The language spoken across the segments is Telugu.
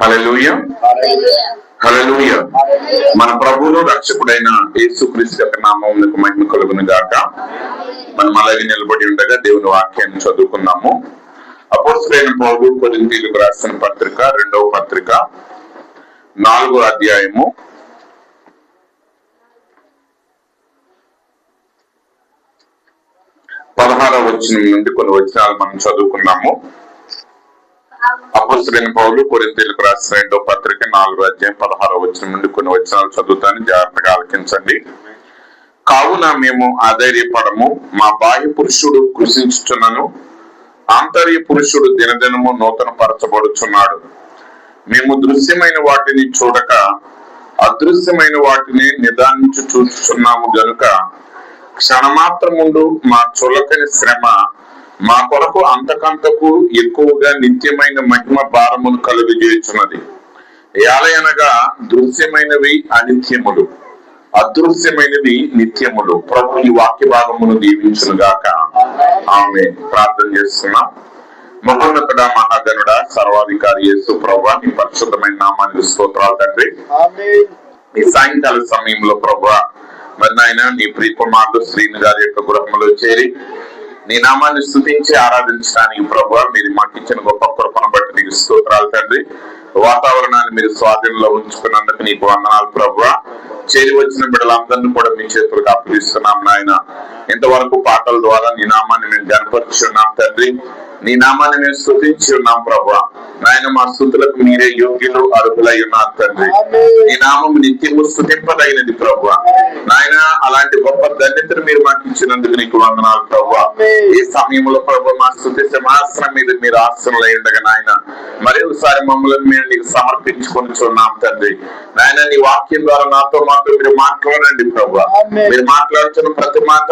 హల్లెలూయా హల్లెలూయా. మన ప్రభువును రక్షకుడైన యేసుక్రీస్తు యొక్క నామమునకు మహిమ కలుగును గాక. మనం అలాగే నిలబడి ఉండగా దేవుని వాక్యాన్ని చదువుకున్నాము. అపోస్తలుడైన పౌలు కొరింథీయులకు రాసిన పత్రిక 2వ పత్రిక 4వ అధ్యాయము 16వ వచనం నుండి కొన్ని వచనాలు మనం చదువుకున్నాము. అపోస్తలుడైన పౌలు కొరింథీయులకు రాసిన 2వ పత్రిక 4వ అధ్యాయం 16వ వచనం నుండి కొన్ని వచనాలు చదువుతాను, జాగ్రత్తగా ఆలకించండి. కావున మేము ఆధైర్యపడము, మా బాహ్య పురుషుడు కృషించుచున్నను, ఆంతర్య పురుషుడు దినదినము నూతన పరచబడుచున్నాడు. మేము దృశ్యమైన వాటిని చూడక అదృశ్యమైన వాటిని నిదానించి చూస్తున్నాము గనుక క్షణమాత్రముందు మా చులకని శ్రమ మా కొరకు అంతకంతకు ఎక్కువగా నిత్యమైన మహిమ భారమును కలుగజేయుచున్నది. ఏలయనగా దృశ్యమైనవి అనిత్యములు, అదృశ్యమైనవి నిత్యములు. ప్రభు ఈ వాక్య భాగమును దీవించును గాక. ఆమె ప్రార్థన చేస్తున్నాం. మహోన్నతుడా, మహాగణుడా, సర్వాధికారి యేసు ప్రభువా, నీ పరిశుద్ధమైన నామానికి స్తోత్రాలు తండ్రి. ఈ సాయంకాల సమయంలో ప్రభువా మరి నాయన నీ ప్రియకుమారుడు శ్రీను గారి యొక్క గృహంలో చేరి నీ నామాన్ని స్తుతించి ఆరాధించడానికి ప్రభువా మీరు మాకు ఇచ్చిన గొప్ప కృపను బట్టి నీకు స్తోత్రాలు తండ్రి. వాతావరణాన్ని మీరు స్వాధీనంలో ఉంచుకున్నందుకు నీకు వందనాలు ప్రభువా. చేరి వచ్చిన బిడ్డలందరినీ కూడా మీ చేతులకు అప్పగిస్తున్నాం నాయన. ఇంతవరకు పాటల ద్వారా నీ నామాన్ని మేము కనపరుచున్నాం తండ్రి, నీ నామాన్ని మేము స్తుతించి ఉన్నాం ప్రభువా. నాయన మా స్తుతులకు మీరే యోగ్యులు, అర్హులై ఉన్నారు తండ్రి. నీ నామం నిత్యము స్తుతింపదగినది ప్రభువా. నాయన అలాంటి గొప్ప ధన్యతను మీరు మాకు ఇచ్చినందుకు నీకు వందనాలు ప్రభువా. ఈ సమయంలో ప్రభు మా స్తుతి సింహాసనం మీద మీరు ఆసనలై ఉండగా నాయన మరి ఒకసారి మమ్మల్ని మేము నీకు సమర్పించుకొని చూన్నాం తండ్రి. నాయన నీ వాక్యం ద్వారా నాతో మాతో మీరు మాట్లాడండి ప్రభువా. మీరు మాట్లాడుతున్న ప్రతి మాట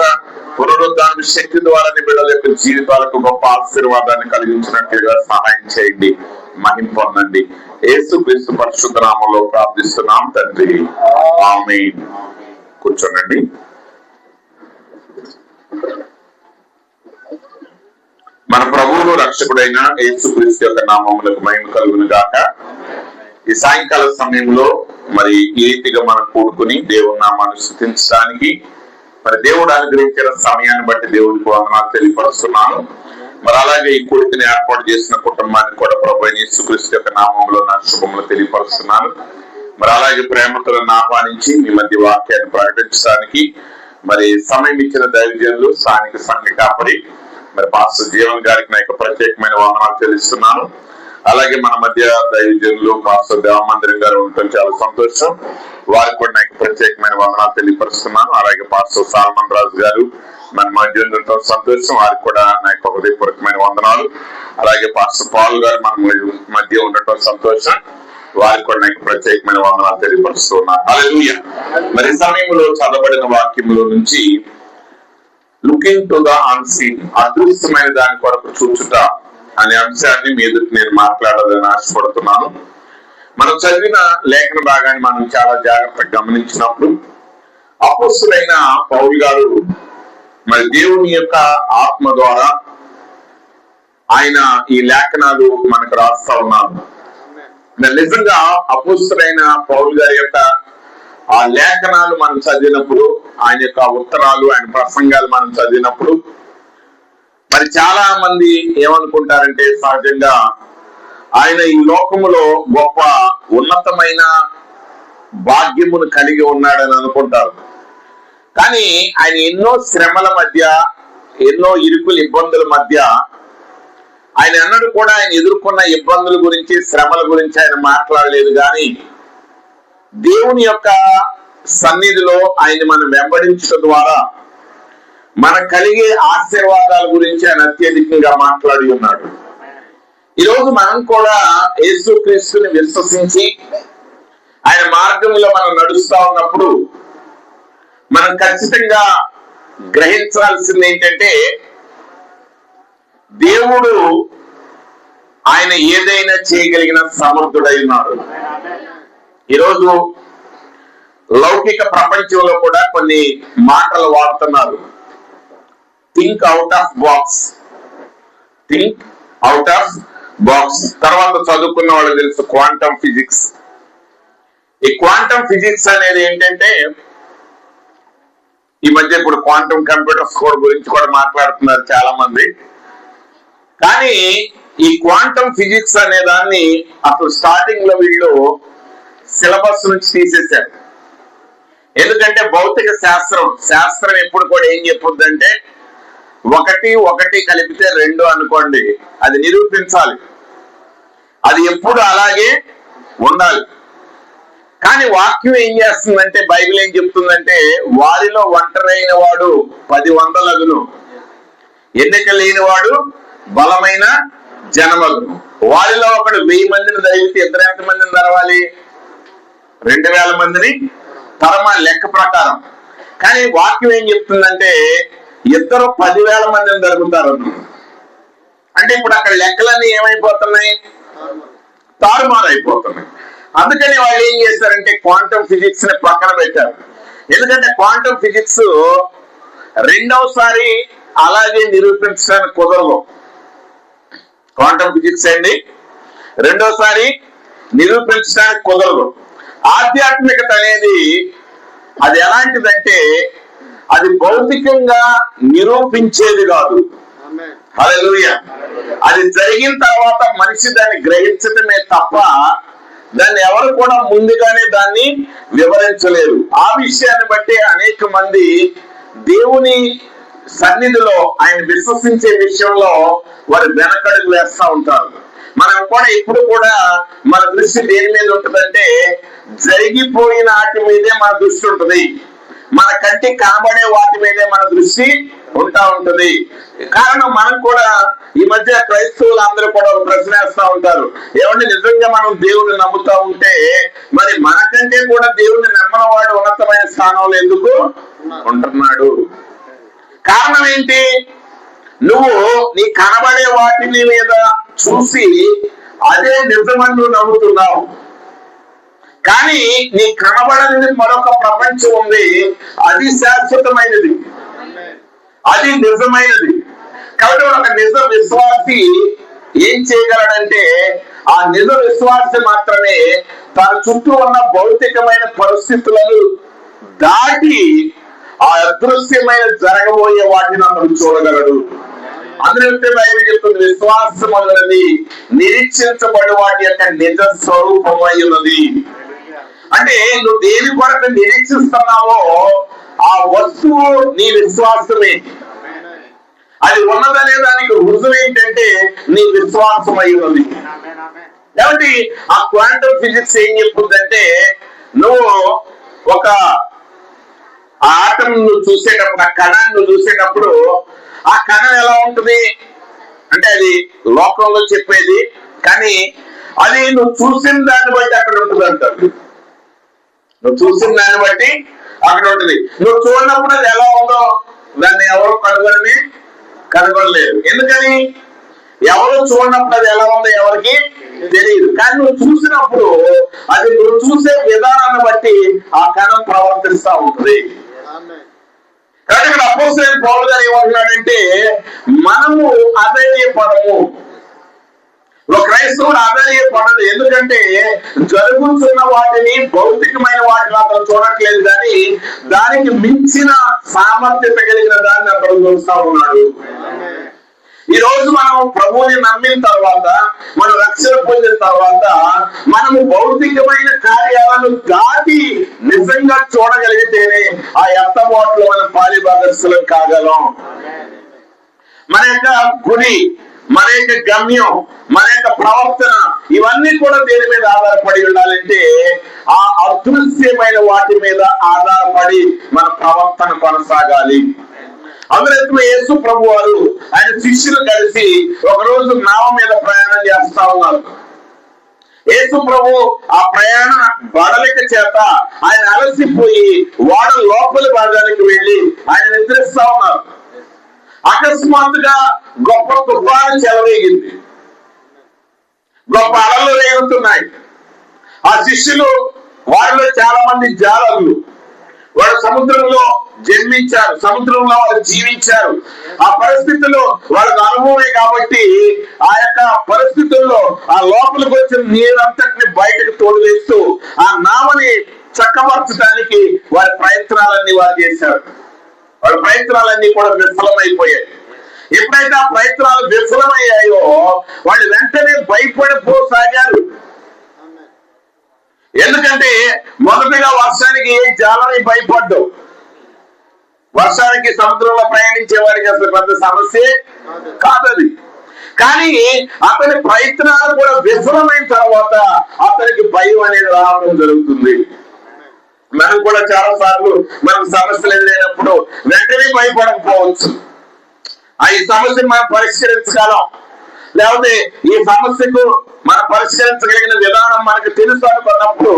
పునరుద్ధాన శక్తి ద్వారా నీ బిడ్డల యొక్క జీవితాలకు గొప్ప ఆశీర్వాదాన్ని కలిగించినట్లుగా సహాయం చేయండి, మహిమ పొందండి. యేసుక్రీస్తు పరిశుద్ధ నామములో ప్రార్థిస్తున్నాం తండ్రి, ఆమేన్. కూర్చోండి. మన ప్రభువును రక్షకుడైన యేసుక్రీస్తు యొక్క నామములకు మహిమ కలుగును గాక. ఈ సాయంకాల సమయంలో మరి ఈ రీతిగా మనం కూడుకుని దేవుని నామాన్ని స్తుతించడానికి మరి దేవుడు అనుగ్రహించిన సమయాన్ని బట్టి దేవుడికి వందనాలు తెలియపరుస్తున్నాను. మరి అలాగే ఈ కూడికని ఏర్పాటు చేసిన కుటుంబాన్ని కూడా ప్రభు యేసుక్రీస్తు యొక్క నామంలో నా శుభములు తెలియపరుస్తున్నాను. మరి అలాగే ప్రేమతో ఆహ్వానించి మీ మధ్య వాక్యాన్ని ప్రకటించడానికి మరి సమయం ఇచ్చిన దైవజనులు స్థానిక సంఘ కాపరి మరి పాస్టర్ జీవన్ గారికి నా యొక్క ప్రత్యేకమైన వందనాలు తెలుస్తున్నాను. అలాగే మన మధ్య దైవజనులు పాస్టర్ దేవమందిరం గారు ఉండటం చాలా సంతోషం, వారికి కూడా నాకు ప్రత్యేకమైన వందనాలు తెలియపరుస్తున్నాను. అలాగే పాస్టర్ సాల్మన్ రాజు గారు మన మధ్య ఉండటం సంతోషం, వారికి కూడా నా యొక్క హృదయపూర్వకమైన వందనాలు. అలాగే పాస్టర్ పాల్ గారు మన మధ్య ఉండటం సంతోషం, వారికి కూడా నాకు ప్రత్యేకమైన వందనాలు తెలియపరుస్తున్నాను. హల్లెలూయా. మరి సమయంలో చదవబడిన వాక్యములో నుంచి లుకింగ్ టు ద అన్సీన్, అదృశ్యమైన దాని కొరకు చూచుట అనే అంశాన్ని మీ ఎదుటి నేను మాట్లాడాలని ఆశపడుతున్నాను. మనం చదివిన లేఖన భాగాన్ని మనం చాలా జాగ్రత్తగా గమనించినప్పుడు అపోస్తలుడైన పౌలు గారు మరి దేవుని యొక్క ఆత్మ ద్వారా ఆయన ఈ లేఖనాలు మనకు రాస్తా ఉన్నారు. నిజంగా అపోస్తలుడైన పౌలు గారి యొక్క ఆ లేఖనాలు మనం చదివినప్పుడు, ఆయన యొక్క ఉత్తరాలు, ఆయన ప్రసంగాలు మనం చదివినప్పుడు మరి చాలా మంది ఏమనుకుంటారంటే సహజంగా ఆయన ఈ లోకములో గొప్ప ఉన్నతమైన భాగ్యమును కలిగి ఉన్నాడని అనుకుంటారు. కానీ ఆయన ఎన్నో శ్రమల మధ్య, ఎన్నో ఇరుకుల ఇబ్బందుల మధ్య ఆయన అన్నడు కూడా ఆయన ఎదుర్కొన్న ఇబ్బందుల గురించి, శ్రమల గురించి ఆయన మాట్లాడలేదు. కానీ దేవుని యొక్క సన్నిధిలో ఆయన మనం వెంబడించడం ద్వారా మనకు కలిగే ఆశీర్వాదాల గురించి ఆయన అత్యధికంగా మాట్లాడి ఉన్నాడు. ఈరోజు మనం కూడా యేసుక్రీస్తుని విశ్వసించి ఆయన మార్గంలో మనం నడుస్తా ఉన్నప్పుడు మనం ఖచ్చితంగా గ్రహించాల్సింది ఏంటంటే దేవుడు ఆయన ఏదైనా చేయగలిగిన సమర్థుడై ఉన్నాడు. ఈరోజు లౌకిక ప్రపంచంలో కూడా కొన్ని మాటలు వాడుతున్నారు. Think out of box, think out of box. తర్వాత చదువుకున్న వాళ్ళు తెలుసు క్వాంటమ్ ఫిజిక్స్. ఈ క్వాంటమ్ ఫిజిక్స్ అనేది ఏంటంటే ఈ మధ్య ఇప్పుడు క్వాంటమ్ కంప్యూటర్స్ గురించి కూడా మాట్లాడుతున్నారు చాలా మంది. కానీ ఈ క్వాంటమ్ ఫిజిక్స్ అనే దాన్ని అసలు స్టార్టింగ్ లో వీళ్ళు సిలబస్ నుంచి తీసేశారు. ఎందుకంటే భౌతిక శాస్త్రం ఎప్పుడు కూడా ఏం చెప్పుద్దంటే 1 కలిపితే 2 అనుకోండి, అది నిరూపించాలి, అది ఎప్పుడు అలాగే ఉండాలి. కానీ వాక్యం ఏం చేస్తుందంటే, బైబిల్ ఏం చెప్తుందంటే, వారిలో ఒంటరైన వాడు 10 వందలగును, ఎన్నిక లేని వాడు బలమైన జనమగును. వారిలో ఒకడు 1000 మందిని ధరిస్తే ఇద్దరు ఎంత మందిని ధరవాలి? 2000 మందిని తరమాలి లెక్క ప్రకారం. కానీ వాక్యం ఏం చెప్తుందంటే ఇద్దరు 10,000 మందిని జరుగుతారు. అంటే ఇప్పుడు అక్కడ లెక్కలన్నీ ఏమైపోతున్నాయి? తారుమారు అయిపోతున్నాయి. అందుకని వాళ్ళు ఏం చేశారంటే క్వాంటమ్ ఫిజిక్స్ ని పక్కన పెట్టారు. ఎందుకంటే క్వాంటమ్ ఫిజిక్స్ రెండవసారి అలాగే నిరూపించడానికి కుదరదు. క్వాంటమ్ ఫిజిక్స్ అండి రెండోసారి నిరూపించడానికి కుదరదు. ఆధ్యాత్మికత అనేది అది ఎలాంటిదంటే అది భౌతికంగా నిరూపించేది కాదు. హల్లెలూయా. అది జరిగిన తర్వాత మనిషి దాన్ని గ్రహించటమే తప్ప దాన్ని ఎవరు కూడా ముందుగానే దాన్ని వివరించలేరు. ఆ విషయాన్ని బట్టి అనేక మంది దేవుని సన్నిధిలో ఆయన విశ్వసించే విషయంలో వారు వెనకడుగు వేస్తా ఉంటారు. మనం కూడా ఇప్పుడు కూడా మన దృష్టి దేని మీద ఉంటుందంటే జరిగిపోయిన వాటి మీదే మన దృష్టి ఉంటుంది. మన కంటికి కనబడే వాటి మీదే మన దృష్టి ఉంటా ఉంటుంది. కారణం మనం కూడా ఈ మధ్య క్రైస్తవులు అందరూ కూడా ఒక ప్రశ్న వేస్తా ఉంటారు, ఏమంటే నిజంగా మనం దేవుని నమ్ముతా ఉంటే మరి మనకంటే కూడా దేవుని నమ్మని వాడు ఉన్నతమైన స్థానంలో ఎందుకు ఉంటున్నాడు? కారణం ఏంటి? నువ్వు నీ కనబడే వాటిని మీద చూసి అదే నిజమని నువ్వు నమ్ముతున్నావు. కానీ నీ కనబడని మరొక ప్రపంచం ఉంది, అది శాశ్వతమైనది, అది నిజమైనది. కాబట్టి ఒక నిజ విశ్వాసి ఏం చేయగలడంటే ఆ నిజ విశ్వాసి మాత్రమే తన చుట్టూ ఉన్న భౌతికమైన పరిస్థితులను దాటి ఆ అదృశ్యమైన జరగబోయే వాటిని అతను చూడగలడు. అందుకే బైబిల్ చెప్తుంది విశ్వాసం అన్నది నిరీక్షించబడి వాటి యొక్క నిజ స్వరూపమై ఉన్నది. అంటే నువ్వు దేని కొరకు నిరీక్షిస్తున్నావో ఆ వస్తువు నీ విశ్వాసమే. అది ఉన్నదనే దానికి రుజువు ఏంటంటే నీ విశ్వాసం అయి ఉన్నది. కాబట్టి ఆ క్వాంటమ్ ఫిజిక్స్ ఏం చెప్తుందంటే నువ్వు ఒక ఆటం నువ్వు చూసేటప్పుడు, ఆ కణాన్ని నువ్వు చూసేటప్పుడు ఆ కణం ఎలా ఉంటుంది అంటే అది లోకంలో చెప్పేది, కానీ అది నువ్వు చూసిన దాన్ని బట్టి అక్కడ ఉంటుంది అంటారు. నువ్వు చూసిన దాన్ని బట్టి అక్కడ ఉంటుంది. నువ్వు చూడనప్పుడు అది ఎలా ఉందో దాన్ని ఎవరు కనుగొనలేరు. ఎందుకని? ఎవరు చూడనప్పుడు అది ఎలా ఉందో ఎవరికి తెలియదు. కానీ నువ్వు చూసినప్పుడు అది నువ్వు చూసే విధానాన్ని బట్టి ఆ కణం ప్రవర్తిస్తూ ఉంటుంది. కానీ ఇక్కడ అపోస్తలుడైన పౌలు గారు ఏమంటున్నాడంటే మనము అధైర్యపడము. ఒక క్రైస్తవుడు అధైర్యపడదు. ఎందుకంటే జరుగుతున్న వాటిని భౌతికమైన వాటిని అతను చూడట్లేదు, కానీ దానికి మించిన సామర్థ్యత కలిగిన దాన్ని అతను చూస్తా ఉన్నాడు. ఈ రోజు మనం ప్రభువుని నమ్మిన తర్వాత, మనం రక్షణ పొందిన తర్వాత మనము భౌతికమైన కార్యాలను దాటి నిజంగా చూడగలిగితేనే ఆ ఎత్తబోట్లో మనం పాలిభాగస్తులం కాగలం. మన యొక్క గురి, మన యొక్క గమ్యం, మన యొక్క ప్రవర్తన ఇవన్నీ కూడా దేని మీద ఆధారపడి ఉండాలంటే ఆ అదృశ్యమైన వాటి మీద ఆధారపడి మన ప్రవర్తన కొనసాగాలి. అందులో యేసు ప్రభు వారు ఆయన శిష్యులు కలిసి ఒకరోజు నావ మీద ప్రయాణం చేస్తా ఉన్నారు. యేసు ప్రభు ఆ ప్రయాణ బడలిక చేత ఆయన అలసిపోయి వాడ లోపలి భాగానికి వెళ్లి ఆయన నిద్రిస్తా ఉన్నారు. అకస్మాత్తుగా గొప్ప తుఫాను చెలరేగింది, గొప్ప అలలు రేగుతున్నాయి. ఆ శిష్యులు వారిలో చాలా మంది జాలర్లు. వారు సముద్రంలో జన్మించారు, సముద్రంలో వారు జీవించారు. ఆ పరిస్థితుల్లో వాళ్ళకి అనుభవమే కాబట్టి ఆ యొక్క పరిస్థితుల్లో ఆ లోపలికి వచ్చిన నీరంతటిని బయటకు తోడువేస్తూ ఆ నామని చక్కపరచడానికి వారి ప్రయత్నాలన్నీ వారు చేశారు. వాళ్ళ ప్రయత్నాలన్నీ కూడా విఫలమైపోయాయి. ఎప్పుడైతే ఆ ప్రయత్నాలు విఫలమయ్యాయో వాళ్ళు వెంటనే భయపడిపోసాగారు. ఎందుకంటే మొదటిగా వర్షానికి ఏ జాలని భయపడ్డావు. వర్షానికి సముద్రంలో ప్రయాణించే వాడికి అసలు పెద్ద సమస్య కాదది. కానీ అతని ప్రయత్నాలు కూడా విఫలమైన తర్వాత అతనికి భయం అనేది రావడం జరుగుతుంది. మనం కూడా చాలా సార్లు మనకు సమస్యలు ఎదురైనప్పుడు వెంటనే భయపడకపోవచ్చు. ఈ సమస్యను మనం పరిష్కరించగలం, లేకపోతే ఈ సమస్యకు మనం పరిష్కరించగలిగిన విధానం మనకు తెలుసు అనుకున్నప్పుడు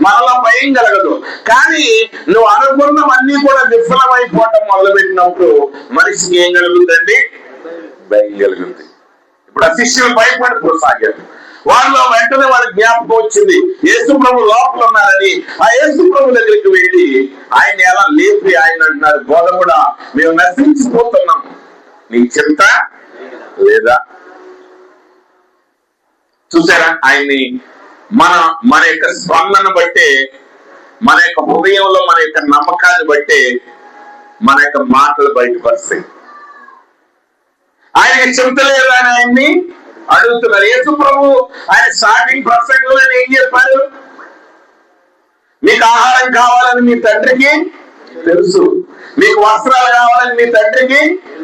మనలో భయం కలగదు. కానీ నువ్వు అనుకున్నవన్నీ కూడా విఫలమైపోవటం మొదలుపెట్టినప్పుడు మనిషికి ఏం కలుగుతుందండి? భయం కలుగుతుంది. ఇప్పుడు ఆ శిష్యులు భయపడిపోసాగారు. వాళ్ళలో వెంటనే వాళ్ళకి జ్ఞాపకం వచ్చింది, యేసు ప్రభు లోపల ఉన్నారని. ఆ యేసు ప్రభు దగ్గరికి వెళ్ళి ఆయన ఎలా లేపి ఆయన అంటున్నారు, బోధకుడా మేము నశించిపోతున్నాం, నీకు చింత లేదా? చూసారా, ఆయన్ని మన యొక్క స్పందన బట్టే, మన యొక్క హృదయంలో మన యొక్క నమ్మకాన్ని బట్టే మన యొక్క మాటలు బయటపరుస్తాయి. ఆయనకి చింత లేదా అని ఆయన్ని అడుగుతున్నారు. యేసు ప్రభు ఆయన స్టార్టింగ్ ప్రసంగంలో ఏం చెప్పారు? మీకు ఆహారం కావాలని మీ తండ్రికి తెలుసు, మీకు వస్త్రాలు కావాలని మీ తండ్రికి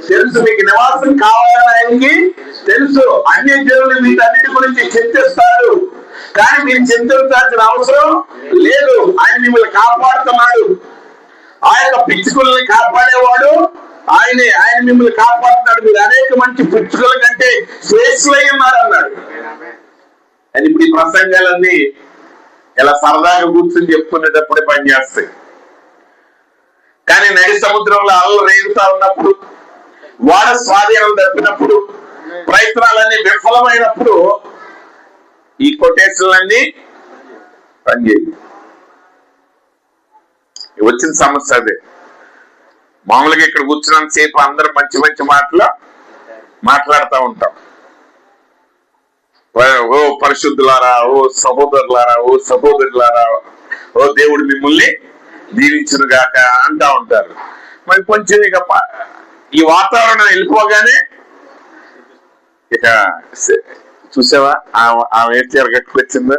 తెలుసు, మీకు నివాసం కావాలని ఆయనకి తెలుసు. అన్ని జనులు వీటన్నిటి గురించి చింతిస్తాడు, కానీ మీరు చింతించాల్సిన అవసరం లేదు. ఆయన మిమ్మల్ని కాపాడుతున్నాడు. ఆ యొక్క పిచ్చుకల్ని కాపాడేవాడు ఆయనే. ఆయన మిమ్మల్ని కాపాడుతున్నాడు. మీరు అనేక మంచి పిచ్చుకల కంటే శ్రేష్ఠులై ఉన్నారు అన్నాడు. అని ఇప్పుడు ఈ ప్రసంగాలన్నీ ఇలా సరదాగా కూర్చొని చెప్పుకునేటప్పుడే పనిచేస్తాయి. కానీ నడి సముద్రంలో అలలు రేగుతా ఉన్నప్పుడు, వాడ స్వాధీనం తప్పినప్పుడు, ప్రయత్నాలన్నీ విఫలమైనప్పుడు ఈ కొటేషన్లన్నీ పనిచేయాలి. వచ్చిన సమస్య అదే. మామూలుగా ఇక్కడ కూర్చున్నంత సేపు అందరూ మంచి మంచి మాటలు మాట్లాడుతూ ఉంటాం. ఓ పరిశుద్ధులారా, ఓ సహోదరులారా, ఓ సహోదరులారా, ఓ దేవుడు మిమ్మల్ని దీవించును గాక అంటా ఉంటారు. మరి కొంచెం ఇక ఈ వాతావరణం వెళ్ళిపోగానే ఇక చూసావా ఆమె ఏ చీర కట్టుకొచ్చిందో,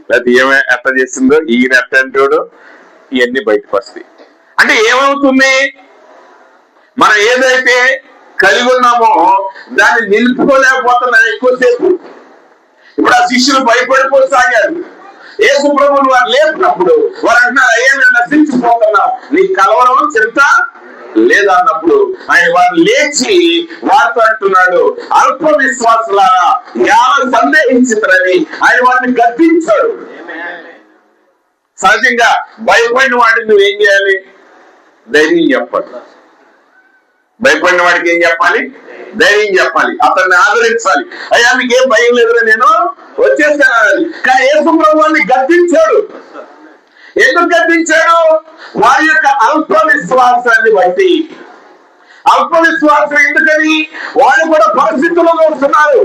లేకపోతే ఏమే ఎట్ట చేసిందో, ఈయన ఎట్ట అంటాడు, ఇవన్నీ బయటకు వస్తాయి. అంటే ఏమవుతుంది, మనం ఏదైతే కలిగి ఉన్నామో దాన్ని నిలుపుకోలేకపోతున్నాం ఎక్కువసేపు. ఇప్పుడు ఆ శిష్యులు భయపడిపోసాగారు. యేసు ప్రభువును వారు లేపినప్పుడు వారు అంటున్నారు, అయ్యా మేము నశించిపోతున్నాం, నీకు కలవరం చింత లేదా అన్నప్పుడు ఆయన వారు లేచి వారితో అంటున్నాడు, అల్ప విశ్వాసులారా ఎలా సందేహించుతారని ఆయన వారిని గద్దించాడు. సహజంగా భయపడిన వాడిని నువ్వేం చేయాలి? ధైర్యం చెప్పాలి. భయపడిన వాడికి ఏం చెప్పాలి? ధైర్యం చెప్పాలి. అతన్ని ఆదరించాలి. అయ్యా మీకేం భయం లేదురా, నేను వచ్చేస్తాను. కానీ యేసు ప్రభువుని గద్దించాడు. ఎందుకు గద్దించాడు? వారి యొక్క అల్ప విశ్వాసాన్ని బట్టి. అల్ప విశ్వాసం ఎందుకని? వాళ్ళు కూడా పరిస్థితుల్లో వస్తున్నారు.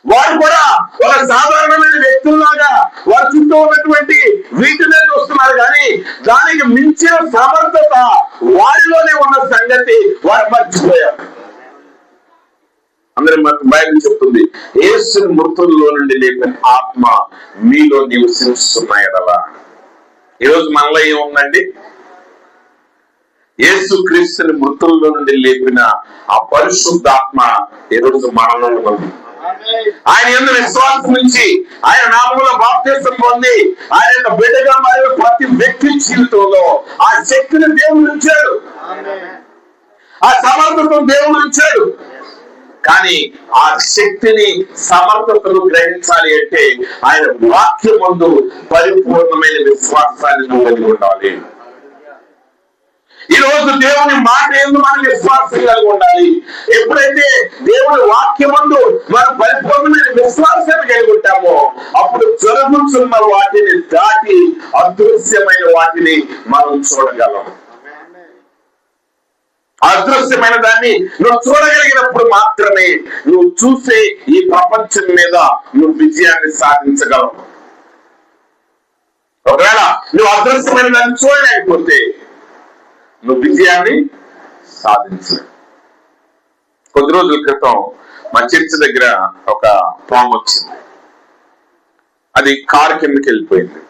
వారు కూడా ఒక సాధారణమైన వ్యక్తుల్లాగా వారి చుట్టూ ఉన్నటువంటి వీటిని వస్తున్నారు, కానీ దానికి మించిన సమర్థత వారిలోనే ఉన్న సంగతి వారు మర్చిపోయారు. అందరి బైబిల్ చెప్తుంది, యేసుని మృతుల్లో నుండి లేపిన ఆత్మ మీలో నివసిస్తున్నాయనలా. ఈరోజు మనలో ఏముందండి? యేసు క్రీస్తుని మృతుల్లో నుండి లేపిన ఆ పరిశుద్ధాత్మ ఈరోజు మనలో ఉంది. ఆయన యందు విశ్వాసం నుంచి ఆయన నామములో బాప్తిసం పొంది ఆయన యొక్క బిడ్డగా మరియు ప్రతి వ్యక్తి జీవితంలో ఆ శక్తిని దేవుడు ఉంచాడు, ఆ సమర్థతను దేవుడు ఉంచాడు. కానీ ఆ శక్తిని సమర్థతను గ్రహించాలి అంటే ఆయన వాక్యం ముందు పరిపూర్ణమైన విశ్వాసాన్ని కలిగి ఉండాలి. ఈ రోజు దేవుని మాట ఎందు మనం విశ్వాసం కలిగి ఉండాలి. ఎప్పుడైతే దేవుని వాక్యమందు మనం పరిపూర్ణమైన విశ్వాసాన్ని కలిగి ఉంటామో అప్పుడు జరుగుతున్న వాటిని దాటి అదృశ్యమైన వాటిని మనం చూడగలం. అదృశ్యమైన దాన్ని నువ్వు చూడగలిగినప్పుడు మాత్రమే నువ్వు చూసే ఈ ప్రపంచం మీద నువ్వు విజయాన్ని సాధించగలవు. ఒకవేళ నువ్వు అదృశ్యమైన దాన్ని చూడలేకపోతే నువ్వు విజయాన్ని సాధించలేవు. కొద్ది రోజుల క్రితం మా చర్చి దగ్గర ఒక పాము వచ్చింది. అది కారు కిందకి వెళ్ళిపోయింది.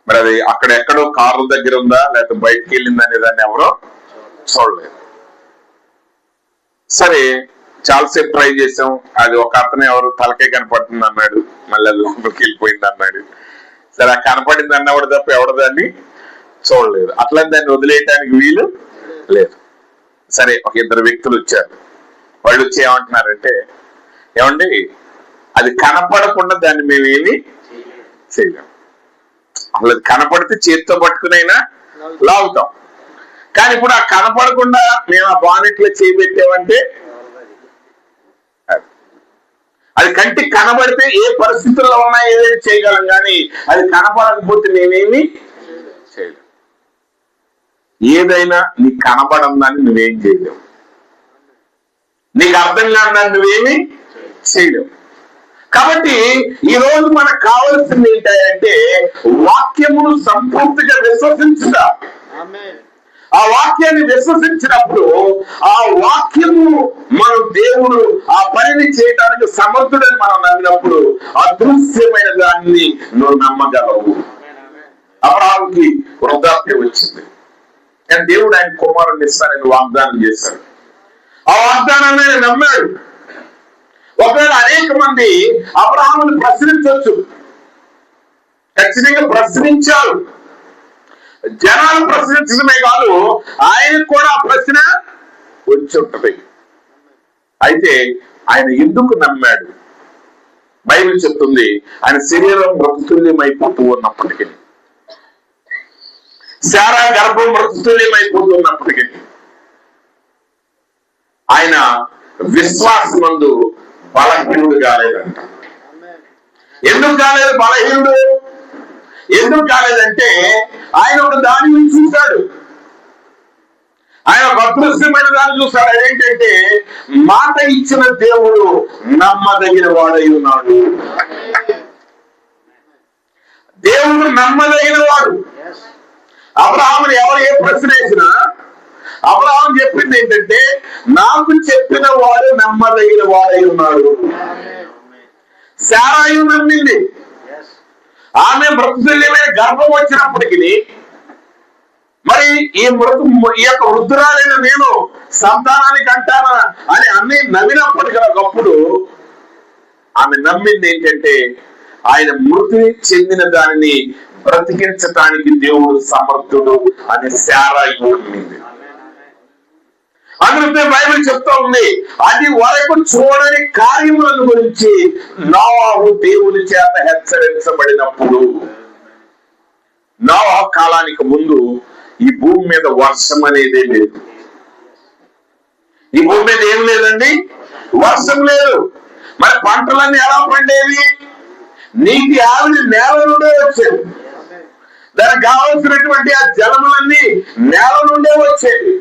మరి అది అక్కడెక్కడో కారు దగ్గర ఉందా లేకపోతే బయటకు వెళ్ళిందా అనే దాన్ని ఎవరో చూడలేదు. సరే చాలాసేపు ట్రై చేసాం. అది ఒక అతను ఎవరు తలకే కనపడుతుంది అన్నాడు, మళ్ళీ అది లోపలికి వెళ్ళిపోయింది అన్నాడు. సరే ఆ కనపడింది అన్నవాడు తప్ప ఎవడ దాన్ని చూడలేదు. అట్లా దాన్ని వదిలేయటానికి వీలు లేదు. సరే ఒక ఇద్దరు వ్యక్తులు వచ్చారు. వాళ్ళు వచ్చి ఏమంటున్నారంటే, ఏమండి అది కనపడకుండా దాన్ని మేమేమి చేయలేం. అసలు అది కనపడితే చేతితో పట్టుకునైనా లాగుతాం. కానీ ఇప్పుడు ఆ కనపడకుండా మేము ఆ బానెట్లో చేయబెట్టామంటే అది కంటికి కనబడితే ఏ పరిస్థితుల్లో ఉన్నా ఏదైనా చేయగలం, కానీ అది కనపడకపోతే నేనేమి చేయలేం. ఏదైనా నీకు కనబడందాన్ని నువ్వేం చేయలేవు, నీకు అర్థం కాదని నువ్వేమి చేయలేవు. కాబట్టి ఈ రోజు మనకు కావాల్సింది ఏంటంటే వాక్యమును సంపూర్తిగా విశ్వసించుట. ఆ వాక్యాన్ని విశ్వసించినప్పుడు ఆ వాక్యము మనం దేవుడు ఆ పనిని చేయడానికి సమర్థుడని మనం నమ్మినప్పుడు అదృశ్యమైన దాన్ని నువ్వు నమ్మగలవు. అబ్రాహాముకి వృద్ధాప్యం వచ్చింది, కానీ దేవుడు ఆయన కుమారుని ఇస్తానని వాగ్దానం చేశాడు. ఆ వాగ్దానాన్ని ఆయన నమ్మాడు. ఒకవేళ అనేక మంది అబ్రాహాముని ప్రశ్నించవచ్చు, ఖచ్చితంగా ప్రశ్నించారు. జనాలు ప్రశ్నించడమే కాదు, ఆయనకు కూడా ఆ ప్రశ్న వచ్చి ఉంటది. అయితే ఆయన ఎందుకు నమ్మాడు? బైబిల్ చెప్తుంది, ఆయన శరీరం మృతతుల్యమైపోతూ ఉన్నప్పటికీ, శారా గర్భం మృతతుల్యమైపోతున్నప్పటికీ ఆయన విశ్వాసమందు బలహీనుడు కాలేదంట. ఎందుకు కాలేదు బలహీనుడు? ఎందుకు కాలేదంటే ఆయన ఒక దానిని చూశాడు. ఆయన ఒక అదృశ్యమైన దాన్ని చూశాడు. అదేంటంటే మాట ఇచ్చిన దేవుడు నమ్మదగిన వాడై ఉన్నాడు. దేవుడు నమ్మదగిన వాడు. అబ్రాహాముని ఎవరు ఏ ప్రశ్న వేసినా అబ్రాహాము చెప్పింది ఏంటంటే నాకు చెప్పిన వాడు నమ్మదగిన వాడై ఉన్నాడు. శారాయు నమ్మింది. ఆమె మృతతుల్యమైన గర్భం వచ్చినప్పటికీ మరి ఈ యొక్క వృద్ధురాలైన నేను సంతానానికి అంటానా అని అన్ని నమ్మినప్పటికీ ఒకప్పుడు ఆమె నమ్మింది ఏంటంటే ఆయన మృతి చెందిన దానిని బ్రతికించటానికి దేవుడు సమర్థుడు అని శారాయు నమ్మింది. అందుకే బైబిల్ చెప్తా ఉంది, అది వరకు చూడని కార్యములను గురించి నోవాహు దేవుని చేత హెచ్చరించబడినప్పుడు. నోవాహు కాలానికి ముందు ఈ భూమి మీద వర్షం అనేదే లేదు. ఈ భూమి మీద ఏం లేదండి, వర్షం లేదు. మరి పంటలన్నీ ఎలా పండేవి? నీటి ఆవిరి నేల నుండే వచ్చేది. దానికి కావలసినటువంటి ఆ జలములన్నీ నేల నుండే వచ్చేది.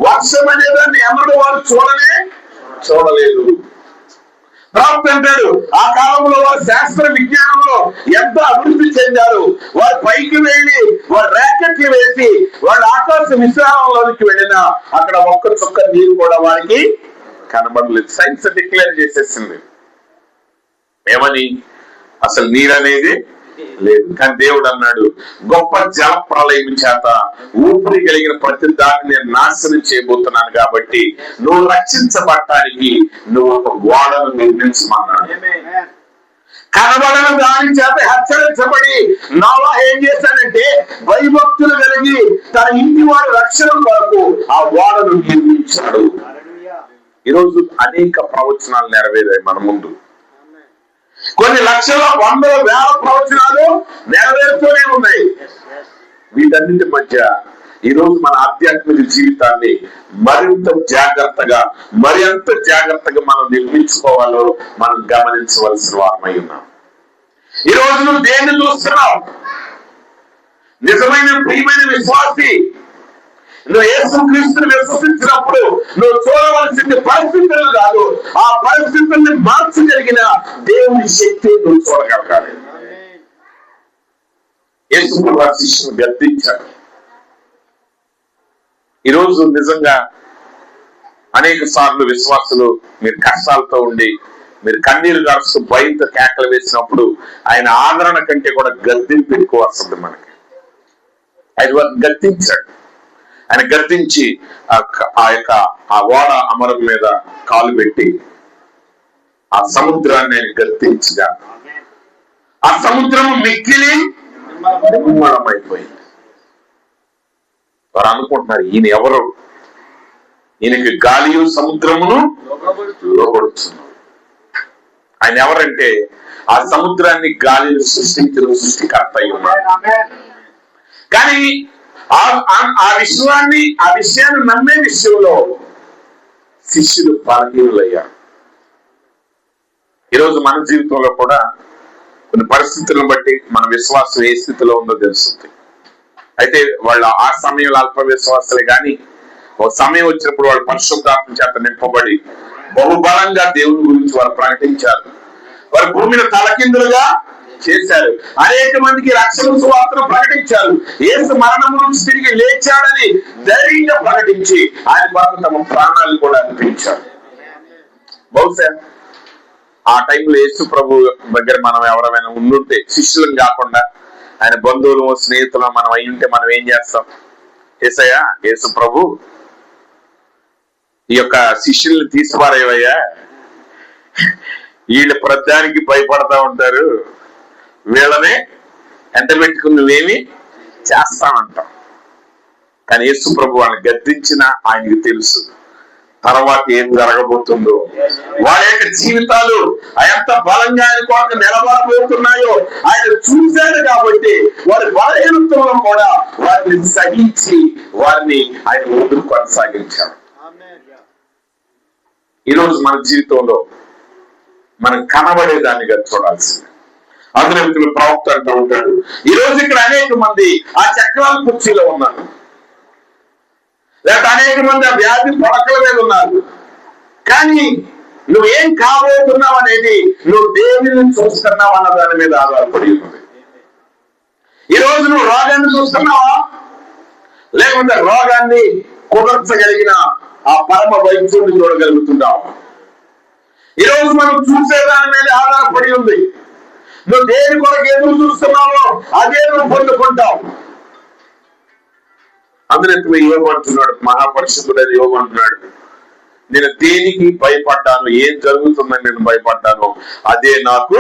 వర్షం అనేదాన్ని ఎన్నడూ వారు చూడలేదు. ప్రవక్త అంటాడు, ఆ కాలంలో వారు శాస్త్ర విజ్ఞానంలో ఎంత అభివృద్ధి చెందారు. వారు పైకి వెళ్ళి వారు ర్యాకెట్లు వేసి వాళ్ళు ఆకాశ విశ్రామంలోనికి వెళ్ళినా అక్కడ ఒక్క చుక్క నీరు కూడా వారికి కనబడలేదు. సైన్స్ డిక్లేర్ చేసేసింది ఏమని, అసలు నీరు అనేది లేదు. కానీ దేవుడు అన్నాడు, గొప్ప జల ప్రళయం చేత ఊపిరి కలిగిన ప్రతి దాన్ని నేను నాశనం చేయబోతున్నాను, కాబట్టి నువ్వు రక్షించబడటానికి నువ్వు ఒక ఓడను నిర్మించమన్నాడు. కనబడని దాని చేత హెచ్చరించబడి నోవాహు ఏం చేశాడంటే భయభక్తులు కలిగి తన ఇంటి వారి రక్షణ కొరకు ఆ ఓడను నిర్మించాడు. ఈరోజు అనేక ప్రవచనాలు నెరవేరాయి మన ముందు. కొన్ని లక్షల వందల వేల ప్రవచనాలు నెరవేరుతూనే ఉన్నాయి. వీటన్నిటి మధ్య ఈరోజు మన ఆధ్యాత్మిక జీవితాన్ని మరింత జాగ్రత్తగా మనం నిర్మించుకోవాలో మనం గమనించవలసిన వారమై ఉన్నాం. ఈ రోజు నువ్వు దేన్ని చూస్తున్నావు? నిజమైన ప్రియమైన విశ్వాసి, నువ్వు యేసుక్రీస్తుని విశ్వసించినప్పుడు నువ్వు చూడవలసింది పరిస్థితులు కాదు, ఆ పరిస్థితుల్ని మార్చగలిగిన దేవుని శక్తి నువ్వు చూడగలగాలి. యేసు శిష్యుని గద్దించాడు. ఈరోజు నిజంగా అనేక సార్లు విశ్వాసులు మీరు కష్టాలతో ఉండి మీరు కన్నీరు గారుస్తూ భయంతో కేకలు వేసినప్పుడు ఆయన ఆదరణ కంటే కూడా గద్దింపు ఎక్కువ వస్తుంది మనకి. ఆయన వారిని గద్దించాడు. ఆయన గద్దించి ఆ ఓడ అమరం మీద కాలు పెట్టి ఆ సముద్రాన్ని ఆయన గద్దించగా ఆ సముద్రం మిక్కిలి నిర్మలమైపోయింది. వారు అనుకుంటున్నారు, ఈయన ఎవరు? ఈయనకి గాలియు సముద్రమును లోబడుతున్నారు. ఆయన ఎవరంటే ఆ సముద్రాన్ని గాలిని సృష్టించిన సృష్టికర్త అయి ఉన్నారు. కానీ ఆ విషయాన్ని నమ్మే విషయంలో శిష్యులు బలహీనులయ్యారు. ఈరోజు మన జీవితంలో కూడా కొన్ని పరిస్థితులను బట్టి మన విశ్వాసం ఏ స్థితిలో ఉందో తెలుస్తుంది. అయితే వాళ్ళు ఆ సమయంలో అల్ప విశ్వాసాలే కానీ ఒక సమయం వచ్చినప్పుడు వాళ్ళు పరిశుద్ధాత్మ చేత నింపబడి బహుబలంగా దేవుని గురించి వారు ప్రకటించారు. వారు భూమిని తలకిందులుగా చేశారు. అనేక మందికి రక్షణ సువార్తను ప్రకటించారు. యేసు మరణం నుంచి తిరిగి లేచాడని ధైర్యంగా ప్రకటించి ఆయన కొరకు తమ ప్రాణాలు కూడా అర్పించారు. బహుశా ఆ టైంలో యేసు ప్రభు దగ్గర మనం ఎవరైనా ఉండుంటే, శిష్యులం కాకుండా ఆయన బంధువులు స్నేహితులు మనం అయి ఉంటే మనం ఏం చేస్తాం? యేసయ్యా, యేసు ప్రభు ఈ యొక్క శిష్యుల్ని తీసిపారేవయ్యా, వీళ్ళు ప్రతిదానికి భయపడతా ఉంటారు, వీళ్ళనే ఎంట పెట్టుకుని నువ్వేమి చేస్తానంటాం. కానీ యేసు ప్రభు వాళ్ళని గద్దించిన ఆయనకి తెలుసు తర్వాత ఏం జరగబోతుందో. వారి యొక్క జీవితాలు ఎంత బలంగా ఆయన కొరకు నిలబడబోతున్నాయో ఆయన చూశాడు. కాబట్టి వారి బలహీనతలో కూడా వారిని సహించి వారిని ఆయన ముందుకు కొనసాగించాడు. ఈరోజు మన జీవితంలో మనం కనబడేదానిగా చూడాల్సింది. అందులో ప్రవక్త అంటూ ఉంటాడు, ఈ రోజు ఇక్కడ అనేక మంది ఆ చక్రాల కుర్చీలో ఉన్నారు, లేకపోతే అనేక మంది ఆ వ్యాధి పడకల మీద ఉన్నారు. కానీ నువ్వేం కాబోతున్నావు అనేది నువ్వు దేవుని చూస్తున్నావు అన్న దాని మీద ఆధారపడి ఉంది. ఈ రోజు నువ్వు రోగాన్ని చూస్తున్నావా, లేకపోతే రోగాన్ని కుదర్చగలిగిన ఆ పరమ వైద్యుడిని చూడగలుగుతున్నావా? ఈ రోజు మనం చూసే దాని మీద ఆధారపడి ఉంది. నువ్వు దేని కొరకు ఎదురు చూస్తున్నావో అదే నువ్వు పొందుకుంటావు. అందులో యోగంటున్నాడు, మహాపరిశుద్ధుడైన యోగం అంటున్నాడు, నేను దేనికి భయపడ్డాను, ఏం జరుగుతుందని నేను భయపడ్డాను, అదే నాకు